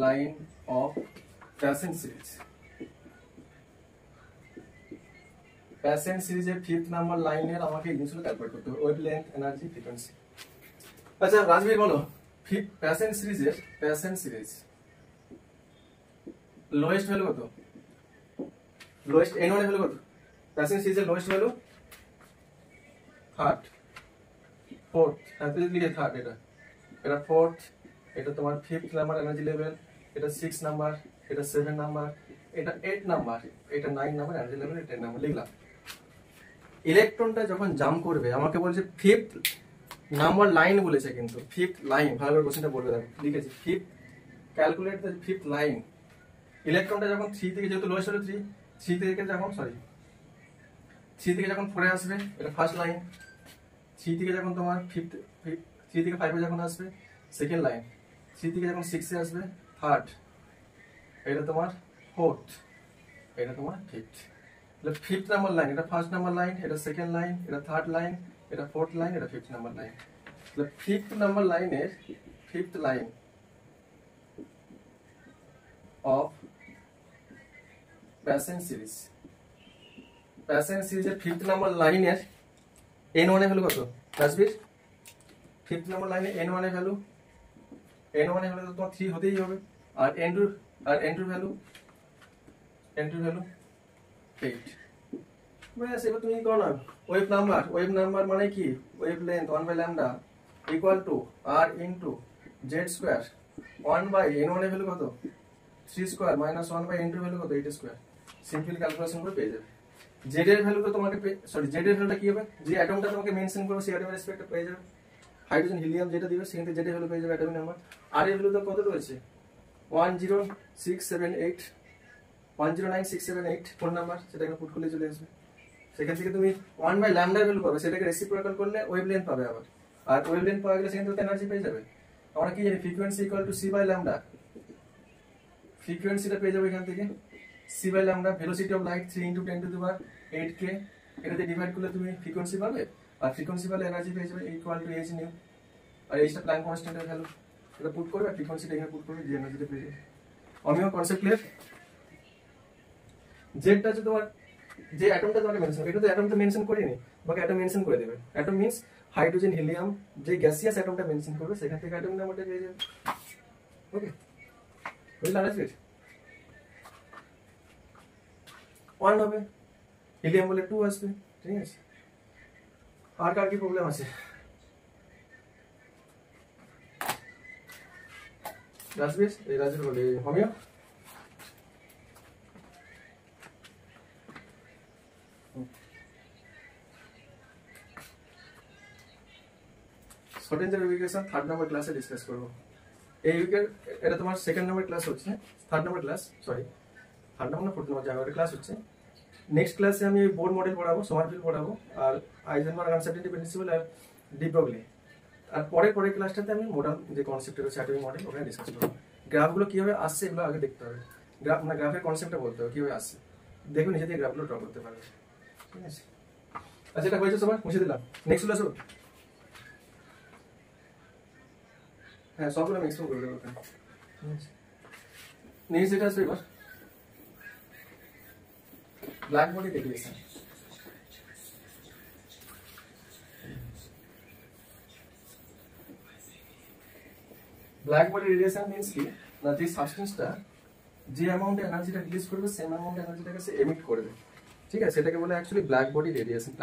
line of Paschen সিরিজের 5th নাম্বার লাইনের আমাকে জিনিসগুলো ক্যালকুলেট করতে হবে, ওয়েভলেন্থ, এনার্জি, ফ্রিকোয়েন্সি। আচ্ছা রাজবীর বলো, প্যাসেঞ্জ সিরিজ লোয়েস্ট ভ্যালু কত? লোয়েস্ট n1 এর ভ্যালু কত? প্যাসেঞ্জ সিরিজের লোয়েস্ট ভ্যালু থার্ড, ফোর্থ, লিখে থার্ড, এটা ফোর্থ, এটা তোমার 5th নাম্বার এনার্জি লেভেল, এটা 6 নাম্বার, এটা 7 নাম্বার, এটা 8 নাম্বার, এটা 9 নাম্বার এনার্জি লেভেল, এটা 10 নাম্বার লিখলাম। ইলেকট্রনটা যখন জাম্প করবে আমাকে বলছে 5th নাম্বার লাইন বলেছে, কিন্তু 5th লাইন, ভালো করে কোশ্চেনটা বলবে, দেখো লিখেছি 5th, calculate the 5th line. ইলেকট্রনটা যখন 3 থেকে, যেহেতু লোয়েস্ট হলো 3 থেকে যখন 3 থেকে যখন 4 এ আসবে এটা ফার্স্ট লাইন, 3 থেকে যখন তোমার 3 থেকে 5 এ যখন আসবে সেকেন্ড লাইন, 3 থেকে যখন 6 এ আসবে থার্ড, এটা তোমার ফোর্থ, এটা তোমার ফিফথ। তাহলে 5th নাম্বার লাইন, এটা ফার্স্ট নাম্বার লাইন, এটা সেকেন্ড লাইন, এটা থার্ড লাইন, এটা ফোর্থ লাইন, এটা 5th নাম্বার লাইন। তাহলে 5th নাম্বার লাইনের 5th লাইন অফ প্যাসেঞ্জ সিরিজের 5th নাম্বার লাইনের n1 এর ভ্যালু কত রাজবীর? 5th নাম্বার লাইনে n1 এর ভ্যালু তো তোমার 3 হতেই হবে, আর n2 ভ্যালু 8। ব্যাস, এবার তুমি করো না, ওয়েভ নাম্বার মানে কি? Wavelength 1/λ equal to r into z square 1/n1 এর ভ্যালু কত? 3 স্কয়ার মাইনাস 1/n2 এর ভ্যালু কত? 8 স্কয়ার। সিম্পল ক্যালকুলেশন করে পেয়ে যাবে। z এর ভ্যালু তো তোমাকে z এর ভ্যালুটা কি হবে? যে অ্যাটমটা তোমাকে মেনশন করবে সেই অ্যাটমের রেসপেক্টে পেয়ে যাবে। হাইড্রোজেন, হিলিয়াম যেটা দিবে সেখান থেকে z এর ভ্যালু পেয়ে যাবে, অ্যাটমিক নাম্বার। r এর ভ্যালু তো কত রয়েছে? 109,678 ফোন নাম্বার, সেটা এখানে পুট করলে চলে আসবে। সেখান থেকে তুমি 1/λ এর ভ্যালু পাবে, সেটাকে রেসিপ্রোকাল করলে ওয়েভলেন্থ পাবে আবার, আর ওয়েভলেন্থ পাওয়া গেলে সেখান থেকে এনার্জি পেয়ে যাবে। আমরা কি জানি ফ্রিকোয়েন্সি ইকুয়াল টু c/λ, ফ্রিকোয়েন্সিটা পেয়ে যাবে এখান থেকে c/λ, ভেলোসিটি অফ লাইট 3 × 10⁸ এটাতে ডিভাইড করলে তুমি ফ্রিকোয়েন্সি পাবে, আর ফ্রিকোয়েন্সি পেলে এনার্জি পেয়ে যাবে ইকুয়াল টু h নিউ, আর এইটা প্ল্যাঙ্ক কনস্ট্যান্টের ভ্যালু, এটা পুট করবে, ফ্রিকোয়েন্সিটা এখানে পুট করবে, যে এনার্জিটা পেয়ে যাবে। আমিও কনসেপ্ট ক্লিয়ার? জেডটা হচ্ছে তোমার যে অ্যাটমটা তোমাকে মেনশন, এটা তো অ্যাটমটা মেনশন করিনি, তোমাকে অ্যাটম মেনশন করে দেবে। অ্যাটম মিন্স হাইড্রোজেন, হিলিয়াম, যে গ্যাসিয়াস অ্যাটমটা মেনশন করবে সেখান থেকে অ্যাটম নাম্বারটা পেয়ে যাবে। ওকে, বুঝলা রাজবীর? 1 হবে, হিলিয়াম বলে 2 আসবে, ঠিক আছে? আর কার কি প্রবলেম আছে? রাজবীর, এই রাজবীর বলে হোমিও শর্টেঞ্জের ইকুয়েশন 3rd নাম্বার ক্লাসে ডিসকাস করব। এই উইকের এটা তোমার 2nd নাম্বার ক্লাস হচ্ছে, 3rd number class, sorry 3rd number না 4th নাম্বার জানুয়ারি ক্লাস হচ্ছে। নেক্সট ক্লাসে আমি বোর্ড মডেল পড়াবো, সমারফিল্ড পড়াবো, আর আইজেনবার্গ আনসার্টেনিটি প্রিন্সিপাল আর ডি ব্রগলি। আর পরের ক্লাসটাতে আমি মডার্ন যে কনসেপ্ট রয়েছে অ্যাটমিক মডেল ওখানে ডিসকাস করব। গ্রাফগুলো কিভাবে আসছে এগুলো আগে দেখতে হবে। গ্রাফ মানে গ্রাফের কনসেপ্টটা বলতে হবে কিভাবে আসছে, দেখুন নিজে থেকে গ্রাফগুলো ড্র করতে পারবে। ঠিক আছে, আচ্ছা এটা হয়েছে সবার, মুছে দিলাম। নেক্সট চলে আসো। হ্যাঁ সবগুলো আমি এক্সপ্লেন করে দেবো। নেক্সট যেটা আসবে এবার black body radiation. Black body radiation means কি না, যে সাবস্টেন্সটা যে অ্যামাউন্টে এনার্জিটা রিলিজ করবে সেম অ্যামাউন্ট এনার্জিটাকে সে এমিট করবে। ঠিক আছে, সেটাকে বলে অ্যাকচুয়ালি ব্ল্যাক বডি রেডিয়েশন।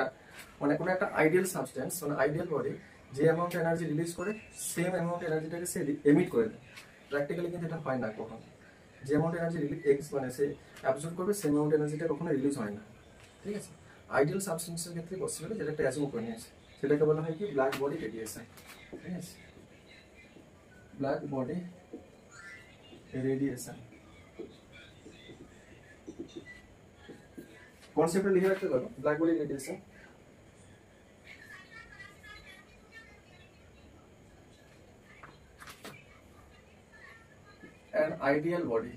মানে কোনো একটা আইডিয়াল সাবস্টেন্স মানে আইডিয়াল বডি যে অ্যামাউন্ট এনার্জি রিলিজ করে সেম অ্যামাউন্ট এনার্জিটাকে সে এমিট করে দেয়। প্র্যাকটিক্যালি কিন্তু এটা হয় না কখনো। যে অ্যামাউন্ট এনার্জি মানে সে অ্যাবজর্ব করবে সেম অ্যামাউন্ট এনার্জিটা কখনো রিলিজ হয় না। ঠিক আছে, আইডিয়াল সাবস্টেন্সের ক্ষেত্রে পসিবল, যেটা একটা অ্যাজিউম করে নিয়েছে, সেটাকে বলা হয় কি ব্ল্যাক বডি রেডিয়েশন। ঠিক আছে, ব্ল্যাক বডি রেডিয়েশন কনসেপ্টটা লিখে রাখতে পারো, black body radiation. an ideal body,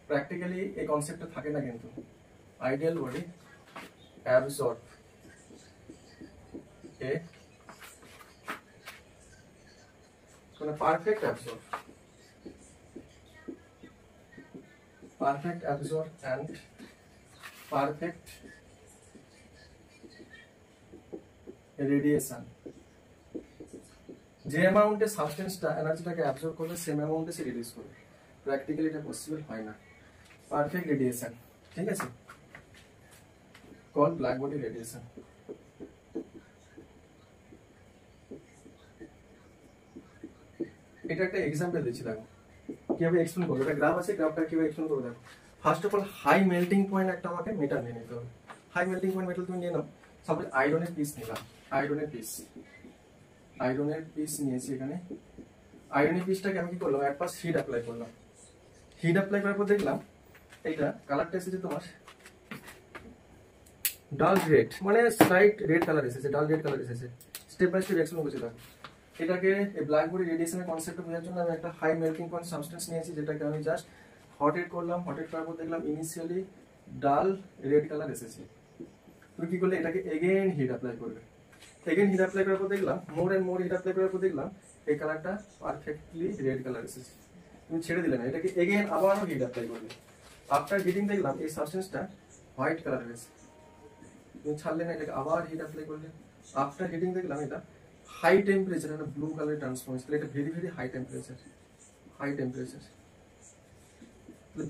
practically এই কনসেপ্টটা থাকে না কিন্তু, ideal body absorb a মানে perfect absorb and perfect radiation। যে অ্যামাউন্টে সাবস্টেন্সটা এনার্জিটাকে অ্যাবজর্ব করবে সেম অ্যামাউন্টে সে রিলিজ করবে। প্র্যাকটিক্যালি এটা পসিবল হয় না। পারফেক্ট রেডিয়েশন, ঠিক আছে, কল ব্ল্যাক বডি রেডিয়েশন। এটা একটা এক্সাম্পল দিচ্ছি, দেখো কিভাবে এক্সপ্লেন করবো। এটা গ্রাফ আছে, গ্রাফটা কিভাবে এক্সপ্লেন করবো দেখো। First of all high melting point একটা আমাকে মেটাল নিয়ে নিতে হবে। হাই মেল্টিং পয়েন্ট মেটাল তুমি নিয়ে নাও। সাপোজ আয়রনের পিস নিলাম, আয়রনের পিস নিয়েছি। এখানে আয়রনের পিসটাকে আমি কি করলাম, এক পাশ হিট অ্যাপ্লাই করলাম। হিট অ্যাপ্লাই করার পর দেখলাম এইটা কালারটা এসেছে তোমার ডাল রেড, মানে স্লাইট রেড কালার এসেছে, ডাল রেড কালার এসেছে। স্টেপ বাই স্টেপ এক্সপ্লেন করছি দেখো। এটাকে এই ব্ল্যাক বডি রেডিয়েশনের কনসেপ্ট বোঝার জন্য আমি একটা হাই মেল্টিং পয়েন্ট সাবস্টেন্স নিয়েছি, যেটাকে আমি জাস্ট হটেড করলাম। হটেড করার পর দেখলাম ইনিশিয়ালি ডাল রেড কালার এসেছে। তুমি কি করলে, এটাকে এগেইন হিট অ্যাপ্লাই করবে। এগেইন হিট অ্যাপ্লাই করার পর দেখলাম more and more heat apply করার পর দেখলাম এই কালারটা পারফেক্টলি রেড কালার এসেছে। তুমি ছেড়ে দিলে না, এটাকে এগেইন আবারও হিট অ্যাপ্লাই করবে। আফটার হিটিং দেখলাম এই সাবস্টেন্সটা হোয়াইট কালার হয়েছে। তুমি ছাড়লে না, এটাকে আবার হিট অ্যাপ্লাই করলে। আফটার হিটিং দেখলাম এটা হাই টেম্পারেচার একটা ব্লু কালার ট্রান্সফর্ম হয়েছে। এটা very very high temperature,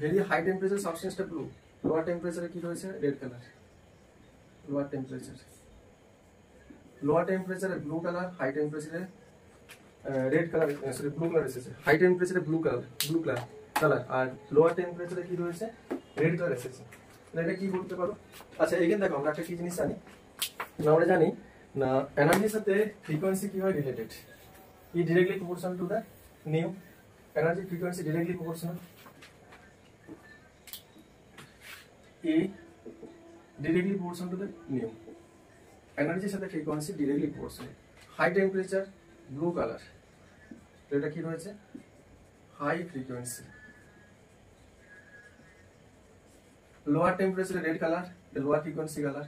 very high temperature সাবস্টেন্সটা ব্লু। লোয়ার টেম্পারেচারে কি রয়েছে, রেড কালার। লোয়ার টেম্পারেচারে ব্লু কালার, হাই টেম্পারেচারে red colour, sorry blue colour এসেছে। হাই টেম্পারেচারে ব্লু কালার আর লোয়ার টেম্পারেচারে কি রয়েছে, রেড কালার এসেছে। এটা কি বলতে পারো? আচ্ছা এখানে দেখো আমরা একটা কি জিনিস জানি না, আমরা জানি না এনার্জির সাথে ফ্রিকোয়েন্সি কি হয় related. E directly proportional to the nu energy frequency, directly proportional. E directly proportional to the nu এনার্জির সাথে frequency directly proportional. High temperature blue colour, এটা কি রয়েছে, হাই ফ্রিকোয়েন্সি। লোয়ার টেম্পারেচারে red colour, lower frequency colour,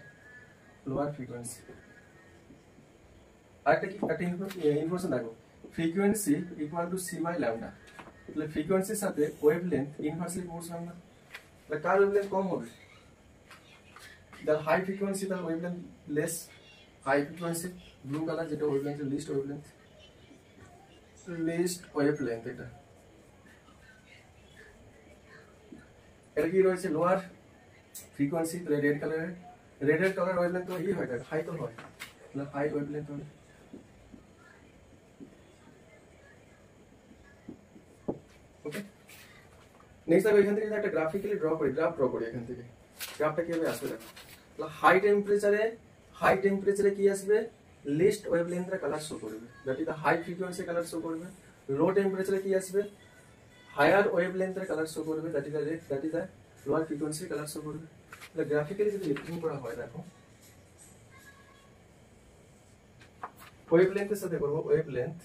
lower frequency. আরেকটা কি একটা information দেখো, frequency equal to C by lambda. তাহলে ফ্রিকোয়েন্সির সাথে ওয়েভলেন্থ ইনভার্সলি প্রপোর্শনাল না? তাহলে কার ওয়েভলেন্থ কম হবে? যার হাই ফ্রিকোয়েন্সি তার wavelength less. High frequency blue colour, যেটা ওয়েভলেন্থ লিস্ট ওয়েভলেন্থ এটা। এটা কি রয়েছে, লোয়ার ফ্রিকোয়েন্সি, তাহলে রেড কালারের ওয়েভলেন্থ তো ই হয়, হাই তো হয়, তাহলে হাই ওয়েভলেন্থ হবে। ওকে, নেক্সট আমি এখান থেকে একটা গ্রাফিক্যালি গ্রাফ ড্র করি। এখান থেকে গ্রাফটা কিভাবে আসবে দেখো। হাই টেম্পারেচারে কি আসবে, লিস্ট ওয়েভলেন্থের কালার শো করবে, that is the high frequency colour show করবে। লো টেম্পারেচারে কি আসবে, হায়ার ওয়েভলেন্থের কালার শো করবে, that is the lower frequency colour show করবে। তাহলে গ্রাফিক্যালি যদি রিপ্রেজেন্ট করা হয় দেখো, ওয়েভলেন্থের সাথে করব ওয়েভলেন্থ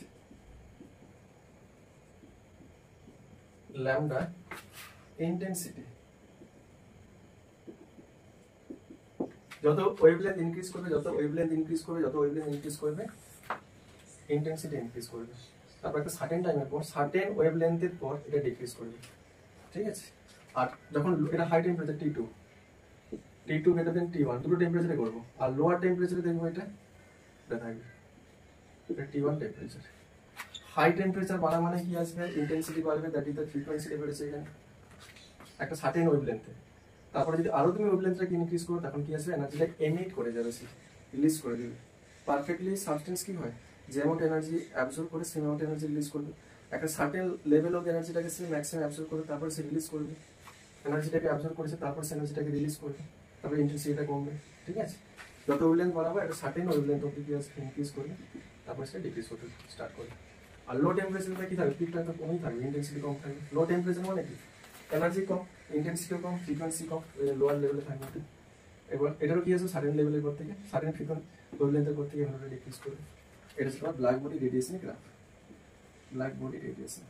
ল্যামডা ইন্টেন্সিটি। যত ওয়েভলেন্থ ইনক্রিজ করবে, যত ওয়েভলেন্থ ইনক্রিজ করবে, যত ওয়েভলেন্থ ইনক্রিজ করবে, ইন্টেন্সিটি ইনক্রিজ করবে। তারপর একটা সার্টেন টাইমের পর, সার্টেন ওয়েভলেন্থের পর এটা ডিক্রিজ করবে, ঠিক আছে। আর যখন এটা high temperature T2 greater than T1 দুটো টেম্পারেচারে করবো, আর লোয়ার টেম্পারেচারে দেখবো এটা থাকবে, এটা T1 টেম্পারেচার। হাই টেম্পারেচার বাড়া মানে কি আসবে, ইন্টেন্সিটি বাড়বে, দ্যাট ইজ দ্য ফ্রিকোয়েন্সিটা বেড়েছে এখানে একটা সার্টেন ওয়েভলেন্থে। তারপরে যদি আরো তুমি ওয়েভলেন্থটাকে ইনক্রিজ করো তখন কি আসবে, এনার্জিটা এমিট করে যাবে, রিলিজ করে দিবে। পারফেক্টলি সাবস্টেন্স কি হয়, যে অ্যামাউন্ট এনার্জি অ্যাবজর্ব করে সেই অ্যামাউন্ট এনার্জি রিলিজ করবে। একটা সার্টেন লেভেল অফ এনার্জিটাকে সে ম্যাক্সিমাম অ্যাবজর্ব করে তারপর সে রিলিজ করবে, এনার্জিটাকে অ্যাবজর্ব করেছে তারপর সে এনার্জিটাকে রিলিজ করবে, তারপরে ইন্টেন্সিটিটা কমবে, ঠিক আছে। যত ওয়েভলেন্থ বাড়াবো একটা সার্টেন ওয়েভলেন্থ অবধি ইনক্রিজ করবে, তারপর সেটা ডিক্রিজ করতে স্টার্ট করবে। আর লো টেম্পারেচারটা কি থাকবে, পিকটা তো কমই থাকবে, ইন্টেন্সিটি কম থাকবে। লো টেম্পারেচার মানে কি, এনার্জি কম, ইন্টেন্সিটিও কম, ফ্রিকোয়েন্সি কম, লোয়ার লেভেলে থাকবে। এবার এটারও কি আছে, সার্টেন লেভেলের পর থেকে সার্টেন ফ্রিকোয়েন্সি ওয়েভলেন্থের পর থেকে এভাবে ডিক্রিজ করবে। এটা হচ্ছে তোমার black body radiation graph, black body radiation,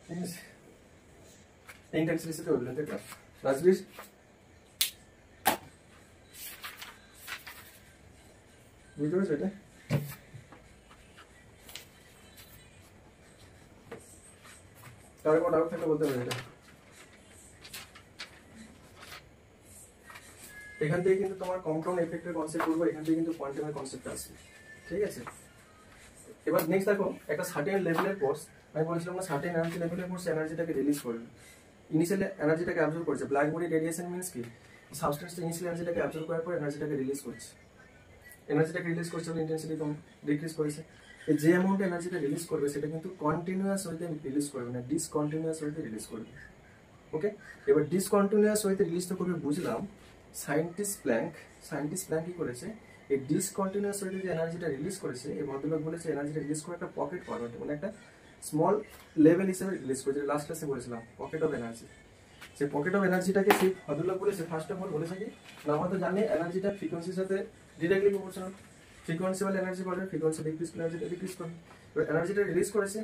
ঠিক আছে। ইন্টেন্সিটির সাথে ওয়েভলেন্থের গ্রাফ। রাজবীর বুঝতে পেরেছো এটা? কারো কোনো ডাউট থাকলে বলতে পারে এটা। এখান থেকে কিন্তু তোমার কম্পাউন্ড এফেক্টের কনসেপ্ট করবো, এখান থেকে কিন্তু কোয়ান্টামের কনসেপ্ট আসবে, ঠিক আছে। এবার নেক্সট দেখো, একটা সার্টেন লেভেলের কোর্স আমি বলেছিলাম না, সার্টেন এনার্জি লেভেলের কোর্স এনার্জিটাকে রিলিজ করবে, ইনিশিয়ালি এনার্জিটাকে অ্যাবজর্ব করছে। ব্ল্যাক বডি রেডিয়েশন মিন্স কি, সাবস্টেন্সটা ইনিশিয়ালি এনার্জিটাকে অ্যাবজর্ব করার পর এনার্জিটাকে রিলিজ করছে, এনার্জিটাকে রিলিজ করছে বলে ইন্টেন্সিটি কম ডিক্রিজ করেছে। এই যে অ্যামাউন্ট এনার্জিটা রিলিজ করবে সেটা কিন্তু কন্টিনিউয়াস ওয়েতে রিলিজ করবে না, ডিসকন্টিনিউয়াস ওয়েতে রিলিজ করবে, ওকে। এবার ডিসকন্টিনিউয়াস ওয়েতে রিলিজ তো করবে বুঝলাম, সায়েন্টিস্ট প্ল্যাঙ্ক কি করেছে, এই ডিসকন্টিনিউয়াস ওয়েতে যে এনার্জিটা রিলিজ করেছে, এই ভদ্রলোক বলেছে এনার্জিটা রিলিজ করে একটা পকেট ফরম্যাটে, মানে একটা স্মল লেভেল হিসেবে রিলিজ করেছে। লাস্ট ক্লাসে বলেছিলাম পকেট অফ এনার্জি, সেই পকেট অফ এনার্জিটাকে সেই ভদ্রলোক বলেছে, ফার্স্ট অফ অল বলেছে কি না, আমরা তো জানি এনার্জিটা ফ্রিকোয়েন্সির সাথে ডিরেক্টলি প্রপোর্শনাল, ফ্রিকোয়েন্সি বলে এনার্জি বাড়বে, ফ্রিকোয়েন্সি ডিক্রিজ করলে এনার্জিটা ডিক্রিজ করবে। এবার এনার্জিটা রিলিজ করেছে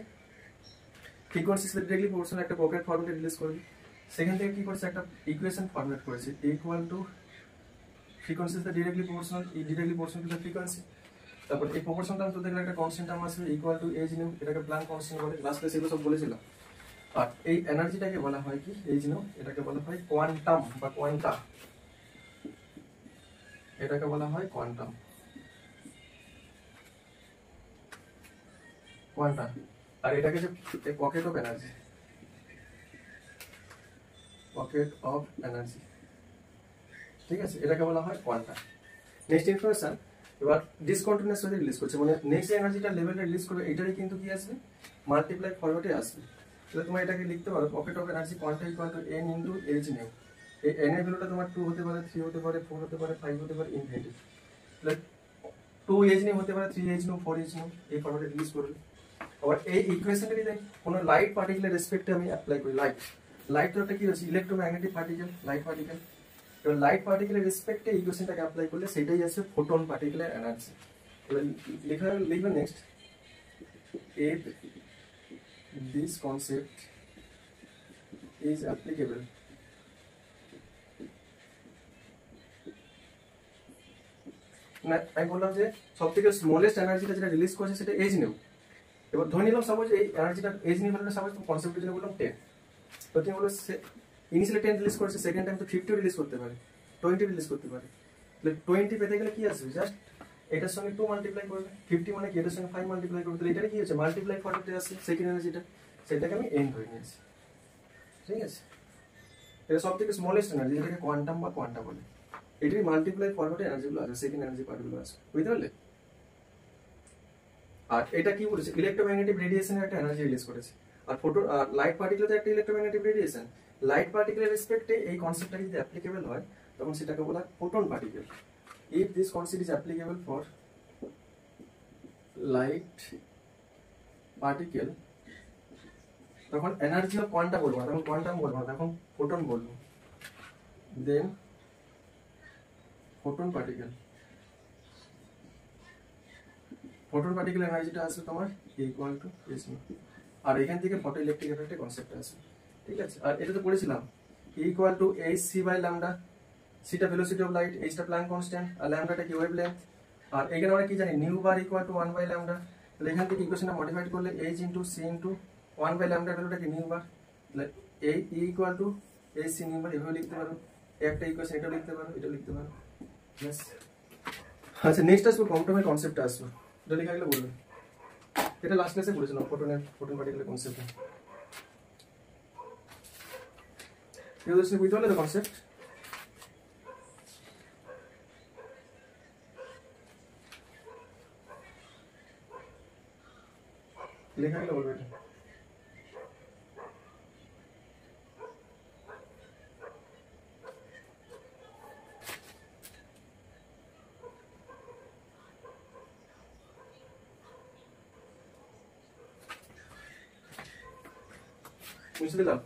ফ্রিকোয়েন্সির সাথে ডিরেক্টলি প্রপোর্শনাল একটা পকেট ফরম্যাটে রিলিজ করবে। সেখান থেকে কি করেছে, একটা ইকুয়েশন ফরম্যাট করেছে, ইকুয়াল টু ফ্রিকোয়েন্সির সাথে ডিরেক্টলি প্রপোর্শনাল, এই directly proportional to the frequency. তারপর এই প্রপোর্শনটা তো দেখলে একটা কনস্ট্যান্ট টার্ম আছে, ইকুয়াল টু এইচ নিউ, এটাকে প্ল্যাঙ্ক কনস্ট্যান্ট বলে, লাস্ট ক্লাসে এগুলো সব বলেছিলাম। আর এই এনার্জিটাকে বলা হয় কি, এইচ নিউ, এটাকে বলা হয় কোয়ান্টাম বা কোয়ান্টা, এটাকে বলা হয় কোয়ান্টাম, কোয়ান্টা। আর এটাকে যে pocket of energy, pocket of energy, ঠিক আছে, এটাকে বলা হয় কোয়ান্টা। নেক্সট ইনফরমেশন, এবার ডিসকন্টিনিউয়াস ওয়েতে রিলিজ করছে, মানে নেক্সট এনার্জিটা লেভেলটা রিলিজ করবে, এটারই কিন্তু কি আসবে, মাল্টিপ্লাই ফরম্যাটে আসবে। তাহলে তোমরা এটাকে লিখতে পারো, pocket of energy quanta equal to n into H new. এই n এর ভ্যালুটা তোমার 2 হতে পারে, 3 হতে পারে, 4 হতে পারে, 5 হতে পারে, ইনফিনিটি। তাহলে 2 এইচ নিউ হতে পারে, 3 এইচ নিউ, 4 এইচ নিউ, এই ফরম্যাটে রিলিজ করবে। আবার এই ইকুয়েশনটা যদি কোনো লাইট পার্টিকেলের রেসপেক্টে আমি অ্যাপ্লাই করি, লাইট তো একটা কি হচ্ছে, ইলেকট্রোম্যাগনেটিক পার্টিকেল, লাইট পার্টিকেল। এবার লাইট পার্টিকেলের রেসপেক্টে ইকুয়েশনটাকে অ্যাপ্লাই করলে সেটাই আছে ফোটন পার্টিকেলের এনার্জি। এবার লিখবে next, if this concept is applicable না, আমি বললাম যে সব থেকে স্মলেস্ট এনার্জিটা যেটা রিলিজ করছে সেটা এইচ নিউ। এবার ধরে নিলাম সাপোজ এই এনার্জিটা এইচ নিউ ভ্যালুটা সাপোজ কনসেপ্টের জন্য বললাম 10, তো তুমি বলো ইনিশিয়ালি 10 রিলিজ করেছে, সেকেন্ড টাইম তো 50 রিলিজ করতে পারে, 20 রিলিজ করতে পারে। তাহলে 20 পেতে গেলে কি আসবে, জাস্ট এটার সঙ্গে 2 মাল্টিপ্লাই করবে, 50 মানে কি এটার সঙ্গে 5 মাল্টিপ্লাই করবে, তাহলে এটারে কি হচ্ছে মাল্টিপ্লাই ফরম্যাটে আসছে সেকেন্ড এনার্জিটা, সেটাকে আমি n ধরে নিয়েছি, ঠিক আছে। এটা সবথেকে স্মলেস্ট এনার্জি, যেটাকে কোয়ান্টাম বা কোয়ান্টা বলে, এটাই মাল্টিপ্লাই ফরম্যাটে এনার্জিগুলো আছে, সেকেন্ড এনার্জি পার্টগুলো আছে, বুঝতে পারলে। আর এটা কি বলেছে, ইলেকট্রোম্যাগনেটিক রেডিয়েশনের একটা এনার্জি রিলিজ করেছে। আর ফোটন আর লাইট পার্টিকেল তো একটা ইলেকট্রোম্যাগনেটিক রেডিয়েশন, লাইট পার্টিকেলের রেসপেক্টে এই কনসেপ্টটা যদি অ্যাপ্লিকেবল হয় তখন সেটাকে বলা হয় photon particle. If this concept is applicable for light particle, তখন এনার্জি অফ কোয়ান্টা বলবো না, তখন কোয়ান্টাম বলবো না, তখন ফোটন বলবো। দেন ফোটন পার্টিকেল, ফোটন পার্টিকেল এনার্জিটা আছে তোমার ইকুয়াল টু এইচ নিউ। আর এখান থেকে ফটো ইলেকট্রিক এফেক্টের কনসেপ্ট আসবে, ঠিক আছে। আর এটা তো পড়েছিলাম equal to hc by lambda, সিটা ভেলোসিটি অফ লাইট, এইচটা প্ল্যাঙ্ক কনস্ট্যান্ট, আর ল্যামডাটা কি ওয়েভলেন্থ। আর এখানে আমরা কি জানি nu bar equal to 1 by lambda, তাহলে এখান থেকে ইকুয়েশনটা মডিফাইড করলে h into c into 1 by lambda ভ্যালুটা কি নিউ বার, তাহলে এই e equal to hc nu bar এভাবে লিখতে পারো, একটা ইকুয়েশন এটা লিখতে পারো, এটা লিখতে পারো, ব্যাস। আচ্ছা নেক্সট আসবে কোয়ান্টামের কনসেপ্টটা আসবে, এটা লেখা গেলে বলবে, এটা লাস্ট ক্লাসে পড়েছিলাম ফোটন পার্টিকেলের কনসেপ্ট। কেউ বুঝতে পারলে তো কনসেপ্ট? লেখা গেলে বলবে এটা। বুঝতে দিলাম।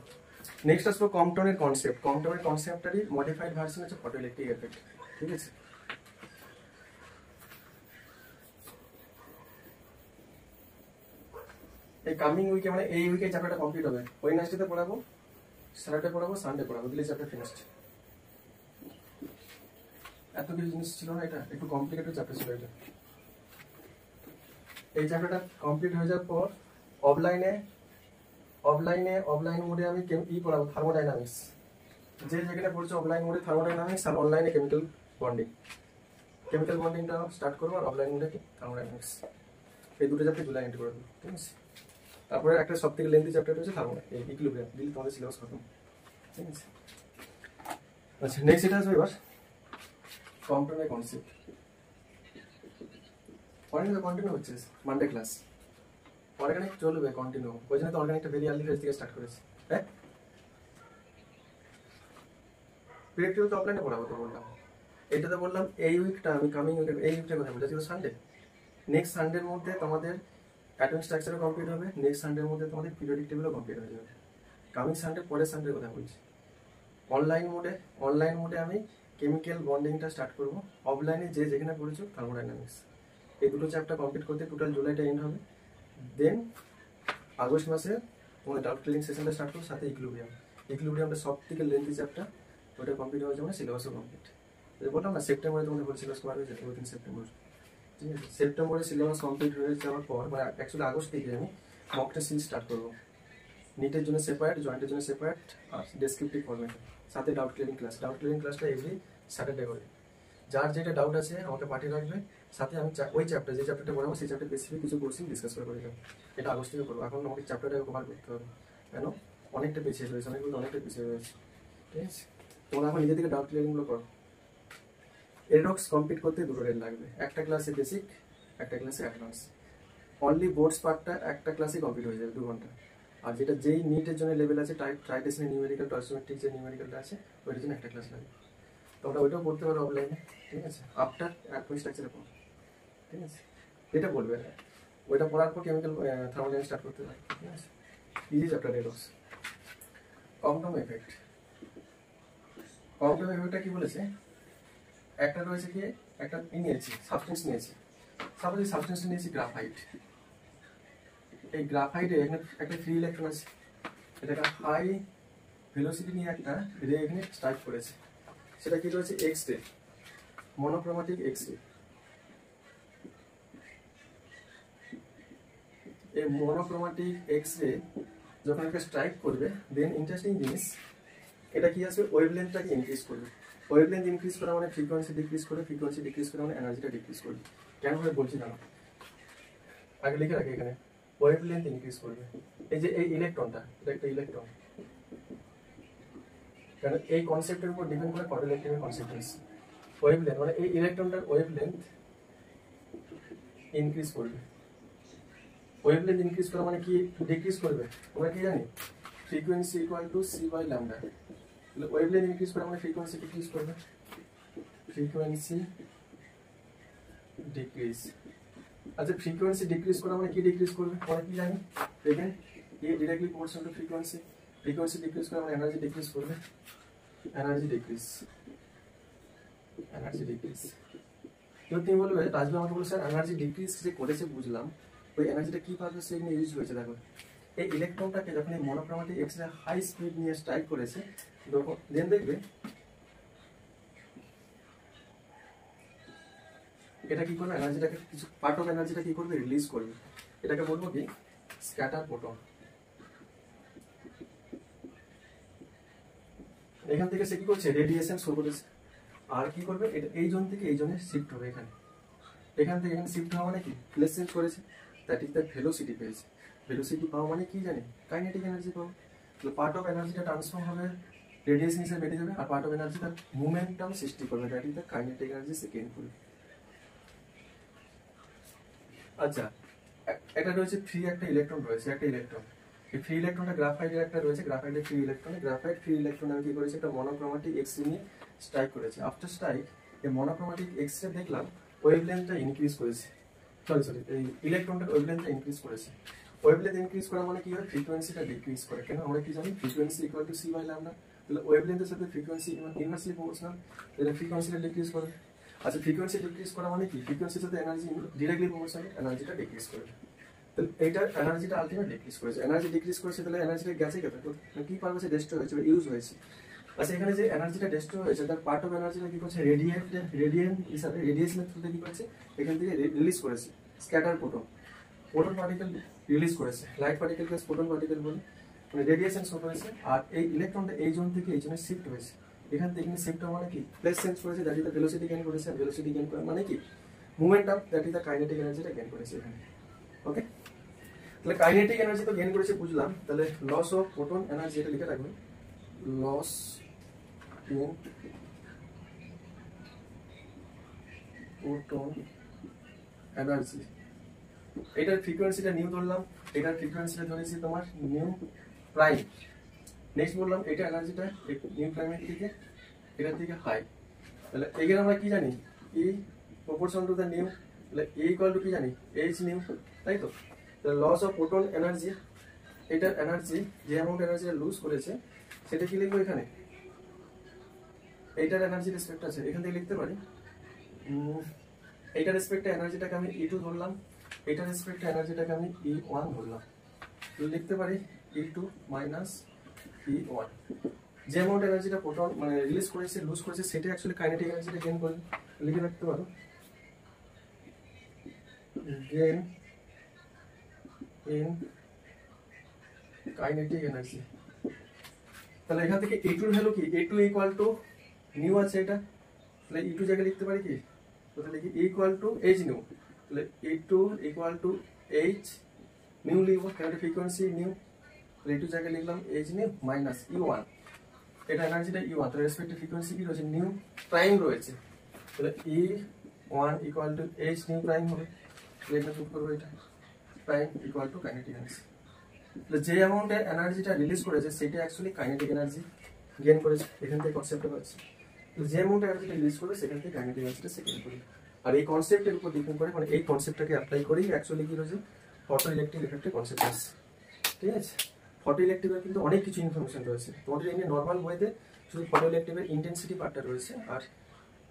নেক্সট আসবো কম্পটনের কনসেপ্ট। কম্পটনের কনসেপ্টটারই মডিফাইড ভার্সন হচ্ছে ফটো ইলেকট্রিক এফেক্ট, ঠিক আছে। এই কামিং উইকে মানে এই উইকে চ্যাপ্টারটা কমপ্লিট হবে, ওয়েডনেসডেতে পড়াবো, স্যাটারডে পড়াবো, সানডে পড়াবো, দিলে চ্যাপ্টার ফিনিশড। এত কিছু জিনিস ছিল না, এটা একটু কমপ্লিকেটেড চ্যাপ্টার ছিল এটা। এই চ্যাপ্টারটা কমপ্লিট হয়ে যাওয়ার পর অফলাইন মোডে আমি পড়াবো থার্মোডাইনামিক্স, যে যেখানে পড়ছে অফলাইন মোডে থার্মোডাইনামিক্স, আর অনলাইনে কেমিক্যাল বন্ডিংটা স্টার্ট করবো, আর অফলাইন মোডে থার্মোডাইনামিক্স। এই দুটো চ্যাপ্টার জুলাই এন্ট্রি করে দেবো, ঠিক আছে। তারপরে একটা সব থেকে লেন্থি চ্যাপ্টার হচ্ছে ইকুইলিব্রিয়াম, দিলে তোমাদের সিলেবাস খতম, ঠিক আছে। আচ্ছা নেক্সট এটা আসবে এবার কম্পটনের কনসেপ্ট। অর্গানিক কন্টিনিউ হচ্ছে মানডে ক্লাস, অর্গানিক চলবে কন্টিনিউ, ওই জন্য তো অর্গানিকটা ভেরি আর্লি ফেজ থেকে স্টার্ট করেছে। হ্যাঁ প্র্যাকটিক্যাল তো অফলাইনে পড়াবো, তো বললাম এটা তো বললাম এই উইকটা আমি কামিং উইক, এই উইকটার কথা বলছি, সানডে। নেক্সট সানডের মধ্যে তোমাদের অ্যাটম স্ট্রাকচারও কমপ্লিট হবে, নেক্সট সানডের মধ্যে তোমাদের পিরিয়ডিক টেবিলও কমপ্লিট হয়ে যাবে। কামিং সানডে পরের সানডের কথা বলছি। অনলাইন মোডে আমি কেমিক্যাল বন্ডিংটা স্টার্ট করবো, অফলাইনে যে যেখানে পড়েছো থার্মোডাইনামিক্স। এই দুটো চ্যাপ্টার কমপ্লিট করতে টোটাল জুলাইটা এন্ড হবে। দেন আগস্ট মাসে তোমাদের ডাউট ক্লিয়ারিং সেশনটা স্টার্ট করবো, সাথে ইকুইলিব্রিয়ামটা সব থেকে লেন্থি চ্যাপ্টার, ওটা কমপ্লিট হয়ে যাবে, সিলেবাসও কমপ্লিট। বললাম না সেপ্টেম্বরে তোমাদের বলে সিলেবাস করা হয়েছে, উইদিন সেপ্টেম্বর, ঠিক আছে। সেপ্টেম্বরে সিলেবাস কমপ্লিট হয়ে যাওয়ার পর মানে অ্যাকচুয়ালি আগস্ট থেকে আমি মক টেস্ট সিরিজ স্টার্ট করবো, নিটের জন্য সেপারেট, জয়েন্টের জন্য সেপারেট, আর ডেসক্রিপটিভ ফরম্যাটে, সাথে ডাউট ক্লিয়ারিং ক্লাসটা এভরি স্যাটারডে করে। যার যেটা ডাউট আছে আমাকে পাঠিয়ে রাখবে, সাথে আমি ওই চ্যাপ্টার যে চ্যাপ্টারটা পড়াবো সেই চ্যাপ্টার স্পেসিফিক কিছু কোর্সিং ডিসকাস করে যাবো। এটা আগস্ট থেকে করবো, এখন আমাকে চ্যাপ্টারটা কভার করতে হবে, কেন অনেকটা পিছিয়ে রয়েছে, অনেকটা পিছিয়ে রয়েছে, ঠিক আছে। তোমরা এখন নিজে থেকে ডাউট ক্লিয়ারিংগুলো করো। এডক্স কমপ্লিট করতে দুটো রেট লাগবে, একটা ক্লাসে বেসিক, একটা ক্লাসে অ্যাডভান্স। অনলি বোর্ডস পার্টটা একটা ক্লাসে কমপ্লিট হয়ে যাবে 2 ঘন্টা। আর যেটা যেই নিটের জন্য লেভেল আছে, ট্রাইটেশনের নিউমেরিক্যাল, টর্সোমেট্রিক যে নিউমেরিক্যালটা আছে, ওইটার জন্য একটা ক্লাস লাগবে। তোমরা ওইটাও পড়তে পারো অফলাইনে, ঠিক আছে, আফটার অ্যাটমিক স্ট্রাকচারের পর, ঠিক আছে। এটা বলবে না, ওইটা পড়ার পর কেমিক্যাল থার্মোডাইনামিক্স স্টার্ট করতে পারো, ঠিক আছে। ইজি চ্যাপ্টার এডক্স। কোয়ান্টাম এফেক্টটা কি বলেছে, একটা রয়েছে কি, একটা নিয়েছি সাবস্টেন্স নিয়েছি, সাপোজ এই সাবস্টেন্সটা নিয়েছি গ্রাফাইট। এই গ্রাফাইটে এখানে একটা ফ্রি ইলেকট্রন আছে, এটা হাই ভেলোসিটি নিয়ে একটা রে এখানে স্ট্রাইক করেছে, সেটা কি রয়েছে X ray, monochromatic X ray. এই মনোক্রোমাটিক এক্স রে যখন একটা স্ট্রাইক করবে, দেন ইন্টারেস্টিং জিনিস, এটা কি আসবে ওয়েভলেন্থটাকে ইনক্রিজ করবে। ওয়েভলেন্থ ইনক্রিজ করা মানে ফ্রিকোয়েন্সি ডিক্রিজ করে, ফ্রিকোয়েন্সি ডিক্রিজ করা মানে এনার্জিটা ডিক্রিজ করবে। কেন করে বলছি জানো, আগে লিখে রাখি এখানে, ওয়েভলেন্থ ইনক্রিজ করবে। এই যে এই ইলেকট্রনটা, এটা একটা ইলেকট্রন, কারণ এই কনসেপ্টের উপর ডিপেন্ড করে ফটো ইলেকট্রিকের কনসেপ্ট আছে। ওয়েভলেন্থ মানে এই ইলেকট্রনটার ওয়েভলেন্থ ইনক্রিজ করবে। ওয়েভলেন্থ ইনক্রিজ করা মানে কি ডিক্রিজ করবে, আমরা কি জানি frequency equal to C by lambda. Wavelength increase করা মানে ফ্রিকোয়েন্সি ডিক্রিজ করবে, ফ্রিকোয়েন্সি ডিক্রিজ। আচ্ছা ফ্রিকোয়েন্সি ডিক্রিজ করা মানে কি ডিক্রিজ করবে, আমরা কি জানি, দেখেন E directly proportional to frequency. Frequency decrease করা মানে এনার্জি ডিক্রিজ করবে, এনার্জি ডিক্রিজ। কেউ তুমি বলবে রাজু আমাকে বলে স্যার এনার্জি ডিক্রিজ যে করেছে বুঝলাম, ওই এনার্জিটা কি পারপাসে এখানে ইউজ হয়েছে, দেখো এই ইলেকট্রনটাকে যখন এই মনোক্রোমেটিক এক্সরে হাই স্পিড নিয়ে স্ট্রাইক করেছে, দেন দেখবে এটা কি করবে, এনার্জিটাকে কিছু পার্ট অফ এনার্জিটা কি করবে, রিলিজ করবে। এটাকে বলবো কি স্ক্যাটার ফোটন। এখান থেকে সে কি করছে, রেডিয়েশন শো করেছে। আর কি করবে, এটা এই জোন থেকে এই জোনে শিফট হবে। এখান থেকে এখানে শিফট হওয়া মানে কি, প্লেস চেঞ্জ করেছে, দ্যাট ইজ দ্য ভেলোসিটি পেয়েছে। ভেলোসিটি পাওয়া মানে কি জানি, কাইনেটিক এনার্জি পাওয়া। তাহলে পার্ট অফ এনার্জিটা ট্রান্সফর্ম হবে, রেডিয়েশন হিসেবে বেরিয়ে যাবে, আর পার্ট অফ এনার্জিটা মুভমেন্টাম সৃষ্টি করবে, that is the kinetic energy say gain করবে। আচ্ছা, এটা রয়েছে ফ্রি একটা ইলেকট্রন রয়েছে, একটা ইলেকট্রন। এই ফ্রি ইলেকট্রনটা গ্রাফাইটের একটা রয়েছে, গ্রাফাইটের free electron. Graphite free electron আমি কি করেছে, একটা মনোক্রোমেটিক এক্সরে নিয়ে স্ট্রাইক করেছে। আফটার স্ট্রাইক এই মনোক্রোমেটিক এক্সরে দেখলাম ওয়েভলেন্থটা ইনক্রিজ করেছে, সরি এই ইলেকট্রনটার ওয়েভলেন্থটা ইনক্রিজ করেছে। ওয়েভলেন্থ ইনক্রিজ করা মানে কি হয়, ফ্রিকোয়েন্সিটা ডিক্রিজ করে। কেন, আমরা কি জানি frequency equal to C by lambda. তাহলে ওয়েভলেন্থের সাথে ফ্রিকোয়েন্সি ইনভার্সলি প্রপোর্শনাল, তাহলে ফ্রিকোয়েন্সিটা ডিক্রিজ করে। আচ্ছা, ফ্রিকোয়েন্সি ডিক্রিজ করা মানে কি, ফ্রিকোয়েন্সির সাথে এনার্জি ডিরেক্টলি প্রপোর্শনাল, এনার্জিটা ডিক্রিজ করে। তাহলে এইটা এনার্জিটা আলটিমেট ডিক্রিজ করেছে, এনার্জি ডিক্রিজ করেছে, তাহলে এনার্জিটা গেছে কোথায়, কি পারপাসে ডেস্ট্রয় হয়েছে বা ইউজ হয়েছে। আচ্ছা, এখানে যে এনার্জিটা ডেস্ট্রয় হয়েছে তার পার্ট অফ এনার্জিটা কি করছে, রেডিয়েন্ট হিসাবে রেডিয়েশনের থ্রুতে কি করেছে, এখান থেকে রিলিজ করেছে scatter photon. Photon particle release করেছে, light particle plus photon particle বলে, মানে রেডিয়েশন শো করেছে। আর এই ইলেকট্রনটা এই জোন থেকে এই জোনে শিফট হয়েছে, এখান থেকে এখানে শিফট হওয়া মানে কি, প্লেস চেঞ্জ করেছে, that is the velocity gain করেছে। আর ভেলোসিটি গেইন করা মানে কি, momentum, that is the kinetic এনার্জিটা গেইন করেছে এখানে। ওকে, তাহলে কাইনেটিক এনার্জি তো গেইন করেছে বুঝলাম। তাহলে লস অফ ফোটন এনার্জি এটা লিখে রাখবেন, লস ইন ফোটন এনার্জি। এটার ফ্রিকোয়েন্সিটা নিউ ধরলাম, এটার ফ্রিকোয়েন্সিটা ধরেছি তোমার নিউ প্রাইম। নেক্সট বললাম এটা এনার্জিটা নিউ প্রাইমের থেকে এটার থেকে হাই। তাহলে এখানে আমরা কি জানি, ই প্রপোর্শন টু দ্য নিউ, তাহলে এ ইকুয়াল টু কি জানি, এইচ নিউ, তাই তো। তাহলে লস অফ ফোটন এনার্জি, এটার এনার্জি যে অ্যামাউন্ট এনার্জিটা লুজ করেছে সেটা কি লিখবো এখানে, এইটার এনার্জি রেসপেক্ট আছে, এখান থেকে লিখতে পারি এইটার রেসপেক্টে এনার্জিটাকে আমি E2 ধরলাম, এইটার রেসপেক্টে এনার্জিটাকে আমি E1 ধরলাম। লিখতে পারি E2 মাইনাস E1। যে অ্যামাউন্ট এনার্জিটা ফোটন মানে রিলিজ করেছে লুজ করেছে সেটা অ্যাকচুয়ালি কাইনেটিক এনার্জিটা গেইন করে। লিখে রাখতে পারো গেইন ইন কাইনেটিক এনার্জি। তাহলে এখান থেকে E2 এর ভ্যালু কি, E2 ইকুয়াল টু নিউ আছে এটা, তাহলে E2 জায়গায় লিখতে পারি কি, তাহলে লিখি ইকুয়াল টু এইচ নিউ। তাহলে E2 equal to H new লিখবো, কারণ ফ্রিকোয়েন্সি নিউ। তাহলে E2 জায়গায় লিখলাম এইচ নিউ মাইনাস E1, এটা এনার্জিটা E1, তাহলে রেসপেক্টিভ ফ্রিকোয়েন্সি কি রয়েছে, নিউ প্রাইম রয়েছে। তাহলে E1 equal to H new prime হবে। তাহলে এটা পুট করবো, এটা prime equal to kinetic energy. তাহলে যে অ্যামাউন্টে এনার্জিটা রিলিজ করেছে সেটা অ্যাকচুয়ালি কাইনেটিক এনার্জি গেইন করেছে, এখান থেকে কনসেপ্টটা পাচ্ছি। যে অ্যামাউন্ট এনার্জিটা রিলিজ করবে সেখান থেকে কাইনেটিক এনার্জিটা সে গেইন করবে। আর এই কনসেপ্টের উপর ডিপেন্ড করে, মানে এই কনসেপ্টটাকে অ্যাপ্লাই করেই অ্যাকচুয়ালি কি রয়েছে, ফটো ইলেকট্রিক এফেক্টের কনসেপ্ট আছে। ঠিক আছে, ফটো ইলেকট্রিকের কিন্তু অনেক কিছু ইনফরমেশন রয়েছে। তোমাদের এমনি নর্মাল ওয়েতে শুধু ফটো ইলেকট্রিকের ইন্টেন্সিটি পার্টটা রয়েছে আর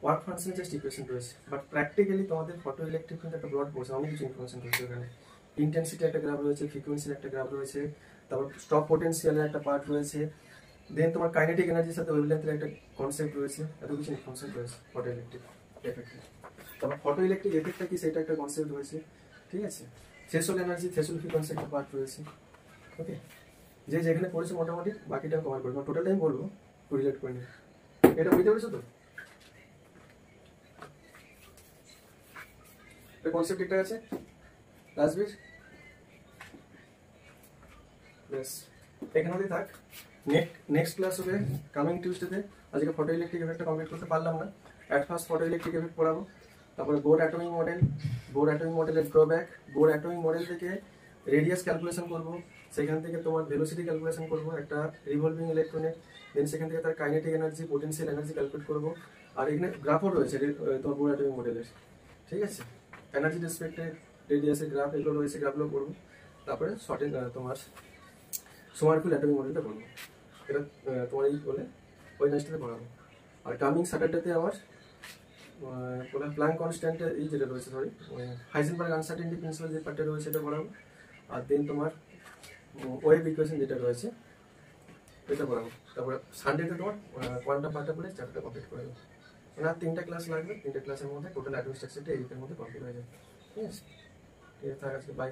ওয়ার্ক ফাংশন জাস্ট ইকুয়েশন রয়েছে, বাট প্র্যাকটিক্যালি তোমাদের ফটো ইলেকট্রিক কিন্তু একটা ব্রড কোর্স, অনেক কিছু ইনফরমেশন রয়েছে ওখানে। ইন্টেন্সিটি একটা গ্রাফ রয়েছে, ফ্রিকোয়েন্সির একটা গ্রাফ রয়েছে, তারপর স্টপ পোটেনশিয়ালের একটা পার্ট রয়েছে, দেন তোমার কাইনেটিক এনার্জির সাথে ওয়েভলেন্থের একটা কনসেপ্ট রয়েছে, এত কিছু ইনফরমেশন রয়েছে ফটো ইলেকট্রিক এফেক্টে। তারপর ফটো ইলেকট্রিক এফেক্টটা কি সেটা একটা কনসেপ্ট রয়েছে। ঠিক আছে, থ্রেশহোল্ড এনার্জি, থ্রেশহোল্ড ফ্রিকোয়েন্সি একটা পার্ট রয়েছে। ওকে, যে যেখানে পড়েছে মোটামুটি বাকিটা কভার করবো, টোটাল টাইম বলবো রিলেট করে নিয়ে। এটা বুঝতে পেরেছো তো, কনসেপ্ট একটা আছে রাজবীর, বেশ এখানে থাক। নেক্সট ক্লাস হবে কামিং টিউসডেতে। আজকে ফটো ইলেকট্রিক এফেক্টটা কমপ্লিট করতে পারলাম না, at first photo electric effect পড়াবো, তারপরে Bohr atomic model, Bohr atomic মডেলের ড্রব্যাক, বোর অ্যাটমিক মডেল থেকে রেডিয়াস ক্যালকুলেশন করব, সেখান থেকে তোমার ভেলোসিটি ক্যালকুলেশন করব একটা রিভলভিং ইলেকট্রনের, দেন সেখান থেকে তার kinetic energy, potential energy calculate করব। আর এখানে গ্রাফও রয়েছে তোমার বোর অ্যাটমিক মডেলের। ঠিক আছে, এনার্জি রেসপেক্টে রেডিয়াসের গ্রাফ এগুলো রয়েছে, গ্রাফগুলো করবো। তারপরে শর্টেন তোমার সোমারফুল অ্যাটমিক মডেলটা করবো, এটা তোমার এই বলে ওই নেক্সটে পড়াবো। আর কামিং স্যাটারডেতে আমার প্ল্যাঙ্ক কনস্ট্যান্টের এই যেটা রয়েছে, সরি হাইজেনবার্গ আনসার্টেনটি প্রিন্সিপাল যে পার্টটা রয়েছে এটা পড়াবো। আর দেন তোমার ওয়েভ ইকুয়েশন যেটা রয়েছে এটা পড়াবো। তারপরে সানডেতে তোমার কোয়ান্টাম পার্টটা পড়ে চ্যাপ্টারটা কমপ্লিট করে দেবো। মানে আর 3টা ক্লাস লাগবে, 3টে ক্লাসের মধ্যে টোটাল অ্যাডমিন স্ট্রাকচারটা এই উইকের মধ্যে কমপ্লিট হয়ে যাবে। ঠিক আছে, ঠিক আছে, আজকে বাই।